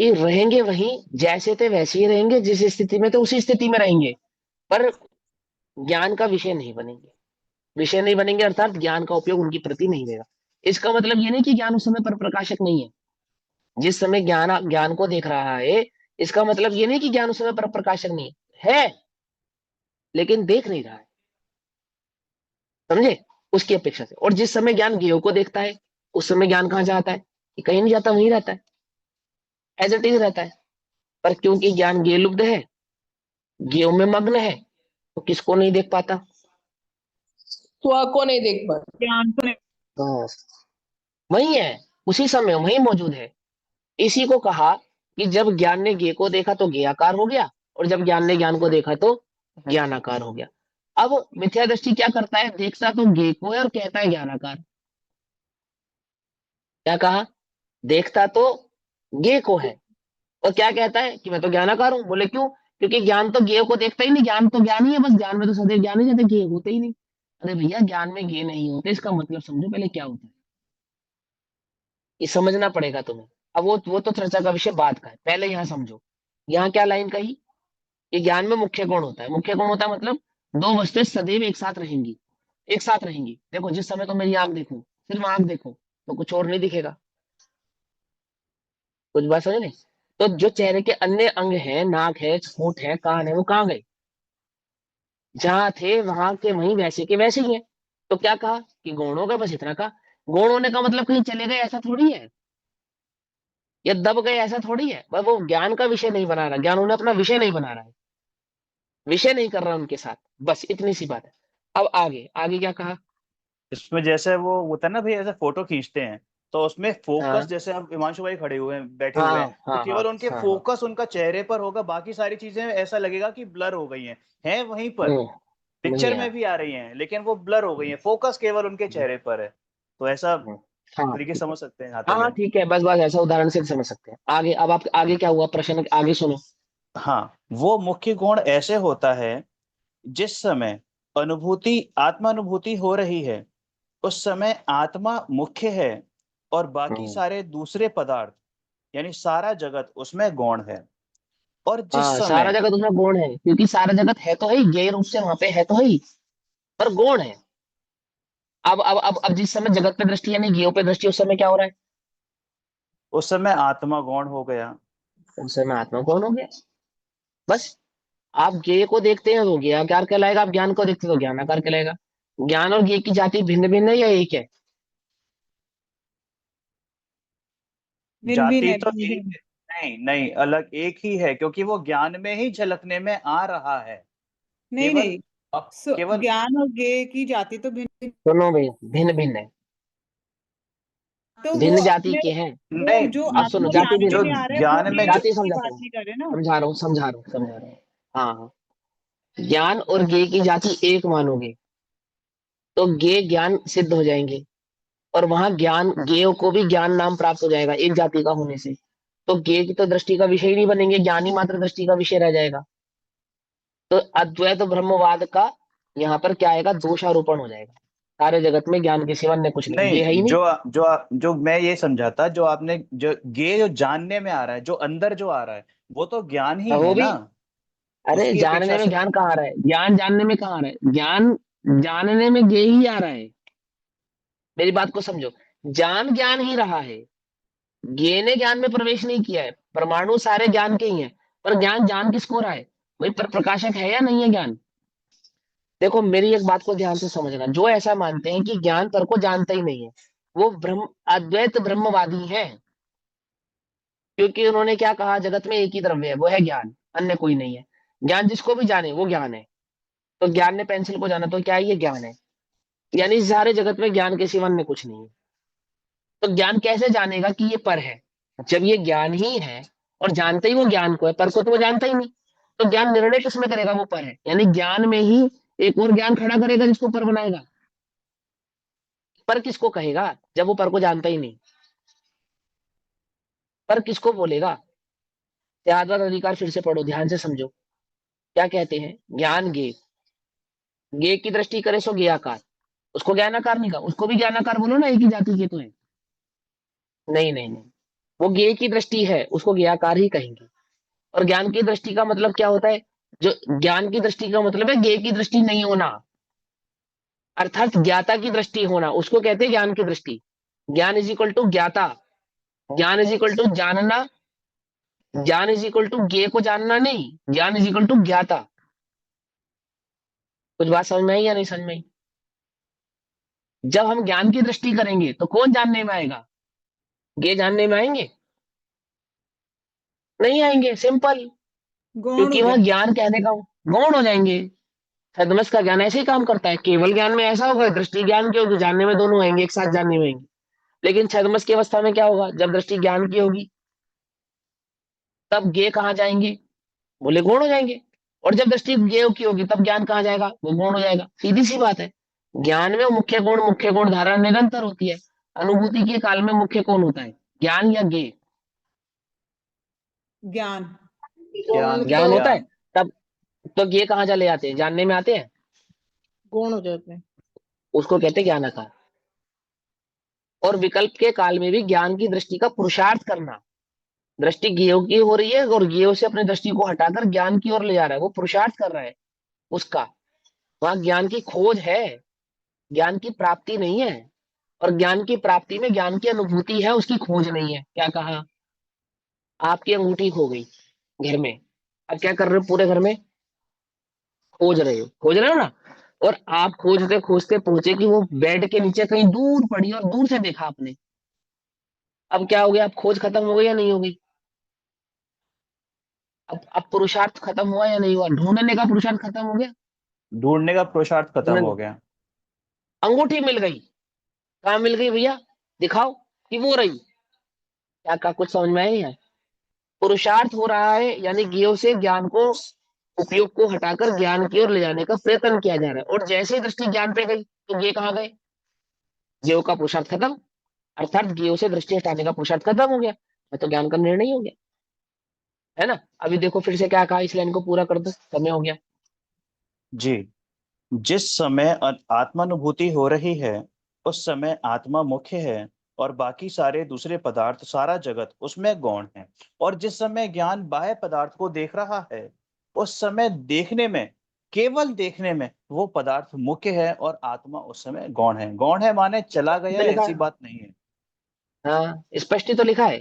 ये रहेंगे वहीं, जैसे थे वैसे ही रहेंगे, जिस स्थिति में थे उसी स्थिति में रहेंगे, पर ज्ञान का विषय नहीं बनेंगे। विषय नहीं बनेंगे अर्थात ज्ञान का उपयोग उनकी प्रति नहीं देगा। इसका मतलब ये नहीं कि ज्ञान उस समय पर प्रकाशक नहीं है। जिस समय ज्ञान ज्ञान को देख रहा है, इसका मतलब ये नहीं कि ज्ञान उस समय पर प्रकाशक नहीं है, लेकिन देख नहीं रहा है। समझे? उसकी अपेक्षा से। और जिस समय ज्ञान ज्ञेय को देखता है, उस समय ज्ञान कहाँ जाता है? कि कहीं नहीं जाता, वहीं रहता है, एज इट इज रहता है। पर क्योंकि ज्ञान ज्ञेय लुब्ध है, ज्ञेय में मग्न है, तो किसको नहीं देख पाता? स्व को नहीं देख पाते। हाँ, वही है, उसी समय वही मौजूद है। इसी को कहा कि जब ज्ञान ने ज्ञेय को देखा तो ज्ञेयाकार हो गया, और जब ज्ञान ने ज्ञान को देखा तो ज्ञानाकार हो गया। अब मिथ्या दृष्टि क्या करता है? देखता तो ज्ञेय को है और कहता है ज्ञानाकार। क्या कहा? देखता तो ज्ञेय को है और क्या कहता है कि मैं तो ज्ञानाकार हूं। बोले क्यों? क्योंकि ज्ञान तो ज्ञेय को देखता ही नहीं, ज्ञान तो ज्ञान ही है, बस ज्ञान में तो सदैव ज्ञान ही रहता है, ज्ञेय होते ही नहीं। अरे भैया, ज्ञान में ज्ञेय नहीं होते, इसका मतलब समझो पहले क्या होता है, ये समझना पड़ेगा तुम्हें। अब वो तो चर्चा का विषय बाद का है, पहले यहाँ समझो। यहाँ क्या लाइन कही कि ज्ञान में मुख्य गुण होता है। मुख्य गुण होता है मतलब दो वस्तुएं सदैव एक साथ रहेंगी, एक साथ रहेंगी। देखो जिस समय तो मेरी आंख देखूं, सिर्फ आंख देखो तो कुछ और नहीं दिखेगा। कुछ बात समझ नहीं? तो जो चेहरे के अन्य अंग हैं, नाक है, होंठ है, कान है, वो कहाँ गए? जहां थे वहां के वहीं, वैसे के वैसे ही है। तो क्या कहा कि गौण हो गए, बस इतना कहा। गौण होने का मतलब कहीं चले गए ऐसा थोड़ी है, या दब गए ऐसा थोड़ी है। पर वो ज्ञान का विषय नहीं बना रहा, ज्ञान उन्हें अपना विषय नहीं बना रहा है, विषय नहीं कर रहा उनके साथ, बस इतनी सी बात है। अब आगे आगे क्या कहा? इसमें जैसे वो होता है ना भाई, ऐसे फोटो खींचते हैं तो उसमें फोकस, हाँ जैसे अब हिमांशु भाई खड़े हुए हैं, बैठे हुए हाँ हैं, तो हाँ हाँ केवल उनके हाँ हाँ। फोकस उनका चेहरे पर होगा, बाकी सारी चीजें ऐसा लगेगा कि ब्लर हो गई हैं वहीं पर, वही पिक्चर है। में भी आ रही हैं लेकिन वो ब्लर हो गई हैं, फोकस केवल उनके चेहरे पर है। तो ऐसा हाँ तरीके समझ सकते हैं यहाँ हाँ तक हाँ, है। ठीक है, बस बस ऐसा उदाहरण से समझ सकते हैं। आगे अब आप आगे क्या हुआ प्रश्न, आगे सुनो। हाँ, वो मुख्य गुण ऐसे होता है जिस समय आत्मानुभूति हो रही है, उस समय आत्मा मुख्य है और बाकी हम्म, सारे दूसरे पदार्थ यानी सारा जगत उसमें गौण है। और जिस हाँ सारा समय जगत उसमें गौण है, क्योंकि सारा जगत है तो है ही, ज्ञेय रूप से वहां पे है तो है ही, पर गौण है। अब जिस समय जगत पे दृष्टि यानी ज्ञेयों पे दृष्टि, उस समय क्या हो रहा है? उस समय आत्मा गौण हो गया। उस समय आत्मा गौण हो गया, बस। आप ज्ञेय को देखते हैं तो ज्ञेयाकार कहलाएगा, आप ज्ञान को देखते हैं तो ज्ञानाकार कहलाएगा। ज्ञान और ज्ञेय की जाति भिन्न भिन्न है या एक है? भिन्न भिन्न जाति है, तो भिन्न एक भिन्न। है। नहीं नहीं, अलग एक ही है, क्योंकि वो ज्ञान में ही झलकने में आ रहा है। नहीं केवल नहीं, केवल ज्ञान और ज्ञेय की जाति तो भिन्न। दोनों में भिन्न भिन्न है, तो वो भिन्न जाति अपने, के हैं। वो नहीं, जो अब सुनो आत्मा जाति जानने जो भिन्न में है। आ रहा है वो ज्ञान में जो ज्ञेय जाति की समझाता बात हूँ, नहीं कर रहे ना। समझा रहा हूँ। हाँ हाँ, ज्ञान और ज्ञेय की जाति एक मानोगे तो ज्ञेय ज्ञान सिद्ध हो जाएंगे, और वहां ज्ञान ज्ञेय को भी ज्ञान नाम प्राप्त हो जाएगा एक जाति का होने से। तो ज्ञेय की तो दृष्टि का विषय ही नहीं बनेंगे, ज्ञान ही मात्र दृष्टि का विषय रह जाएगा। तो अद्वैत ब्रह्मवाद का यहाँ पर क्या आएगा? दोषारोपण हो जाएगा। सारे जगत में ज्ञान के सिवा अन्य कुछ नहीं, ये है ही नहीं, नहीं। जो मैं ये समझाता, जो आपने जो ये जो जानने में आ रहा है, जो अंदर जो आ रहा है, वो तो ज्ञान ही वो है भी, ना। अरे उसकी जानने अपेक्षा में से ज्ञान कहाँ आ रहा है? ज्ञान जानने में कहाँ आ रहा है? ज्ञान जानने में ज्ञेय ही आ रहा है। मेरी बात को समझो, ज्ञान ज्ञान ही रहा है, ज्ञेय ने ज्ञान में प्रवेश नहीं किया है। परमाणु सारे ज्ञान के ही हैं, पर ज्ञान जान किसको रहा है? वही पर प्रकाशक है या नहीं है ज्ञान? देखो मेरी एक बात को ध्यान से समझना, जो ऐसा मानते हैं कि ज्ञान पर को जानता ही नहीं है, वो ब्रह्म अद्वैत ब्रह्मवादी हैं। क्योंकि उन्होंने क्या कहा? जगत में एक ही द्रव्य है, वो है ज्ञान, अन्य कोई नहीं है। ज्ञान जिसको भी जाने वो ज्ञान है। तो ज्ञान ने पेंसिल को जाना तो क्या है? ये ज्ञान है। यानी इस सारे जगत में ज्ञान के सिवा अन्य कुछ नहीं है। तो ज्ञान कैसे जानेगा कि ये पर है, जब ये ज्ञान ही है और जानते ही वो ज्ञान को है, पर को तो वो जानता ही नहीं। तो ज्ञान निर्णय किसमें करेगा? वो पर है, यानी ज्ञान में ही एक और ज्ञान खड़ा करेगा जिसको पर बनाएगा। पर किसको कहेगा जब वो पर को जानता ही नहीं? पर किसको बोलेगा? त्यागद अधिकार फिर से पढ़ो, ध्यान से समझो। क्या कहते हैं? ज्ञान गे, गे की दृष्टि करे सो ज्ञाकार, उसको ज्ञानाकार नहीं कहा, उसको भी ज्ञानाकार बोलो ना, एक ही जाति के तो है। नहीं नहीं नहीं, वो ज्ञेय की दृष्टि है, उसको ज्ञाकार ही कहेंगे। और ज्ञान की दृष्टि का मतलब क्या होता है? जो ज्ञान की दृष्टि का मतलब है ज्ञेय की दृष्टि नहीं होना, अर्थात ज्ञाता की दृष्टि होना, उसको कहते हैं ज्ञान की दृष्टि। ज्ञान इज इक्वल टू ज्ञाता, ज्ञान इज इक्वल टू जानना, ज्ञान इज इक्वल टू ज्ञेय को जानना नहीं, ज्ञान इज इक्वल टू ज्ञाता। कुछ बात समझ में आई या नहीं समझ में आई? जब हम ज्ञान की दृष्टि करेंगे तो कौन जानने में आएगा? ज्ञेय जानने में आएंगे? नहीं आएंगे, सिंपल। गौण हो क्योंकि वह जाए। ज्ञान कहने का गौण हो जाएंगे। सदमस का ज्ञान ऐसे ही काम करता है, केवल ज्ञान में ऐसा होगा, दृष्टि ज्ञान की होगी, जानने में दोनों आएंगे, एक साथ जानने में आएंगे। लेकिन छदमस की अवस्था में क्या होगा? जब दृष्टि ज्ञान की होगी तब ज्ञेय कहाँ जाएंगे? बोले गौण हो जाएंगे। और जब दृष्टि ज्ञेय की होगी तब ज्ञान कहाँ जाएगा? वो गौण हो जाएगा, सीधी सी बात है। ज्ञान में मुख्य गुण धारा निरंतर होती है। अनुभूति के काल में मुख्य कौन होता है? ज्ञान या ज्ञेय? ज्ञान। गौण ज्ञान तो होता है। ज्ञान। तब तो ज्ञेय कहाँ चले आते हैं? जानने में आते हैं, गौण हो जाते हैं। उसको कहते हैं ज्ञानाकार। और विकल्प के काल में भी ज्ञान की दृष्टि का पुरुषार्थ करना। दृष्टि ज्ञेय की हो रही है और ज्ञेय से अपनी दृष्टि को हटाकर ज्ञान की ओर ले जा रहा है, वो पुरुषार्थ कर रहा है उसका। वहां ज्ञान की खोज है, ज्ञान की प्राप्ति नहीं है। और ज्ञान की प्राप्ति में ज्ञान की अनुभूति है, उसकी खोज नहीं है। क्या कहा? आपकी अंगूठी खो गई घर में, अब क्या कर रहे हो पूरे घर में? खोज रहे हो ना। और आप खोजते खोजते पहुंचे कि वो बेड के नीचे कहीं दूर पड़ी और दूर से देखा आपने। अब क्या हो गया? अब खोज खत्म हो गई या नहीं हो गई? अब पुरुषार्थ खत्म हुआ या नहीं हुआ? ढूंढने का पुरुषार्थ खत्म हो गया। ढूंढने का पुरुषार्थ खत्म ढूंढने हो गया। अंगूठी मिल गई, कहाँ मिल गई भैया? दिखाओ कि वो रही। क्या का कुछ समझ में आया? नहीं आया? पुरुषार्थ हो रहा है, यानी ज्ञेय से ज्ञान को, उपयोग को हटाकर ज्ञान की ओर ले जाने का प्रयत्न किया जा रहा है। और जैसे ही दृष्टि ज्ञान पे गई तो ये कहाँ गए? ज्ञेय का पुरुषार्थ खत्म, अर्थात ज्ञेय से दृष्टि हटाने का पुरुषार्थ खत्म हो गया, तो ज्ञान का निर्णय हो गया, है ना। अभी देखो फिर से क्या कहा, इस लाइन को पूरा कर दो, समय हो गया। जी, जिस समय आत्मानुभूति हो रही है उस समय आत्मा मुख्य है और बाकी सारे दूसरे पदार्थ, सारा जगत उसमें गौण है। और जिस समय ज्ञान बाह्य पदार्थ को देख रहा है उस समय देखने में, केवल देखने में वो पदार्थ मुख्य है और आत्मा उस समय गौण है। गौण है माने चला गया, तो लिखा ऐसी है, बात नहीं है। हाँ स्पष्ट ही तो लिखा है,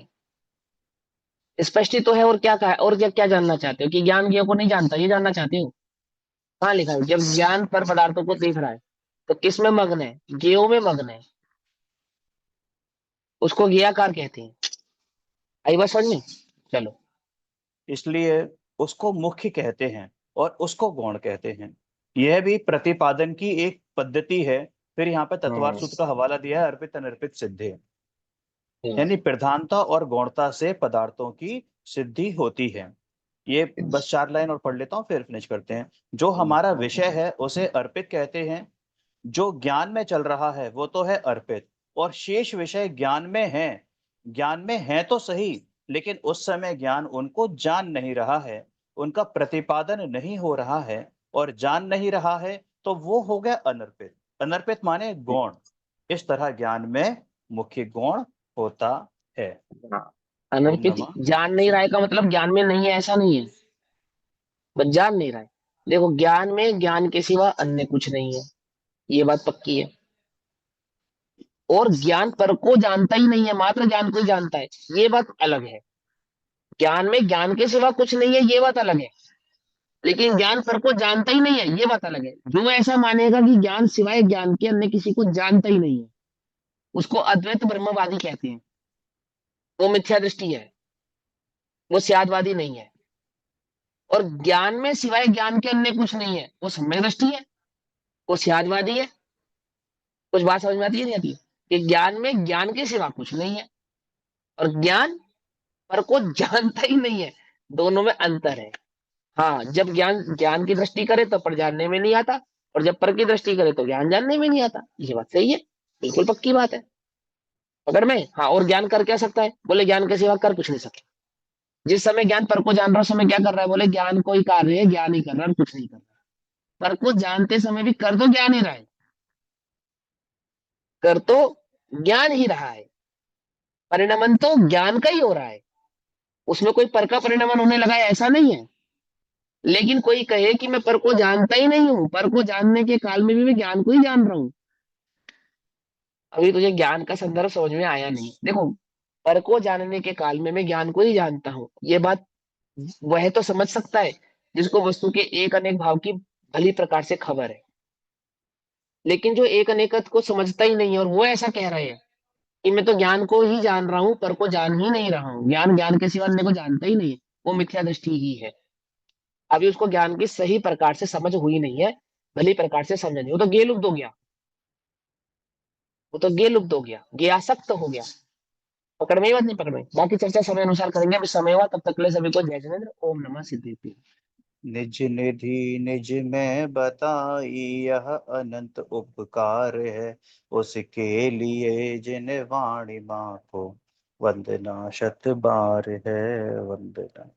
स्पष्ट ही तो है। और क्या कहा है? और क्या क्या जानना चाहते हो कि ज्ञान ज्ञेय को नहीं जानता, ये जानना चाहते हो? कहाँ लिखा है? जब ज्ञान पर पदार्थों को देख रहा है तो किस में मग्न है? ज्ञेयों में मग्न है, उसको ज्ञेयाकार कहते हैं। आई बात समझ में? चलो। इसलिए उसको मुख्य कहते हैं और उसको गौण कहते हैं। यह भी प्रतिपादन की एक पद्धति है। फिर यहाँ पे तत्वार्थ सूत्र का हवाला दिया है, अर्पित अनर्पित सिद्धि, यानी प्रधानता और गौणता से पदार्थों की सिद्धि होती है। ये बस 4 लाइन और पढ़ लेता हूँ फिर फिनिश करते हैं। जो हमारा विषय है उसे अर्पित कहते हैं, जो ज्ञान में चल रहा है वो तो है अर्पित, और शेष विषय ज्ञान में है। ज्ञान में है तो सही, लेकिन उस समय ज्ञान उनको जान नहीं रहा है, उनका प्रतिपादन नहीं हो रहा है और जान नहीं रहा है, तो वो हो गया अनर्पित। अनर्पित माने गौण। इस तरह ज्ञान में मुख्य गौण होता है। हाँ, ओम अनर्पित नमः जान नहीं रहा है का मतलब ज्ञान में नहीं है ऐसा नहीं है, बस जान नहीं रहा है। देखो ज्ञान में ज्ञान के सिवा अन्य कुछ नहीं है, ये बात पक्की है। और ज्ञान पर को जानता ही नहीं है, मात्र ज्ञान को ही जानता है, ये बात अलग है। ज्ञान में ज्ञान के सिवा कुछ नहीं है, ये बात अलग है। लेकिन ज्ञान पर को जानता ही नहीं है, ये बात अलग है। जो ऐसा मानेगा कि ज्ञान सिवाय ज्ञान के अन्य किसी को जानता ही नहीं है, उसको अद्वैत ब्रह्मवादी कहते हैं। वो मिथ्या दृष्टि है, वो स्यादवादी नहीं है। और ज्ञान में सिवाय ज्ञान के अन्य कुछ नहीं है, वो सम्यक दृष्टि है, वो स्यादवादी है। कुछ बात समझ में आती है नहीं आती है? कि ज्ञान में ज्ञान के सिवा कुछ नहीं है और ज्ञान पर को जानता ही नहीं है, दोनों में अंतर है। हाँ, जब ज्ञान ज्ञान की दृष्टि करे तो पर जानने में नहीं आता, और जब पर की दृष्टि करे तो ज्ञान जानने में नहीं आता। ये बात सही है, बिल्कुल पक्की बात है। पकड़ में? हाँ। और ज्ञान कर क्या सकता है? बोले ज्ञान के सिवा कर कुछ नहीं सकता। जिस समय ज्ञान पर को जान रहा है उस समय क्या कर रहा है? बोले ज्ञान को ही कार्य है, ज्ञान ही कर रहा है और कुछ नहीं कर रहा। पर को जानते समय भी कर तो ज्ञान ही रहा है, कर तो ज्ञान ही रहा है, परिणमन तो ज्ञान का ही हो रहा है। उसमें कोई पर का परिणमन होने लगा है ऐसा नहीं है। लेकिन कोई कहे कि मैं पर को जानता ही नहीं हूं, पर को जानने के काल में भी मैं ज्ञान को ही जान रहा हूं, अभी तुझे ज्ञान का संदर्भ समझ में आया नहीं। देखो, पर को जानने के काल में मैं ज्ञान को ही जानता हूं, ये बात वह तो समझ सकता है जिसको वस्तु के एक अनेक भाव की भली प्रकार से खबर है। लेकिन जो एक अनेकत्व को समझता ही नहीं है और वो ऐसा कह रहे हैं कि मैं तो ज्ञान को ही जान रहा हूं, पर को जान ही नहीं रहा हूं, ज्ञान ज्ञान के सिवा अन्य को जानता ही नहीं है, वो मिथ्या दृष्टि ही है। अभी उसको ज्ञान की सही प्रकार से समझ हुई नहीं है, भली प्रकार से समझ नहीं, वो तो गे लुप्त हो गया, वो तो गे लुप्त हो गया, ज्ञासक्त हो गया। पकड़ में ही बात नहीं? पकड़ में। बाकी चर्चा समय अनुसार करेंगे, अभी समय हुआ, तब तक के लिए सभी को जय जिनेन्द्र। ओम नमः सिद्धेश्वरी। निज निधि निज में बताई, यह अनंत उपकार है उसके लिए जिन वाणी माँ को वंदना शत बार है वंदना।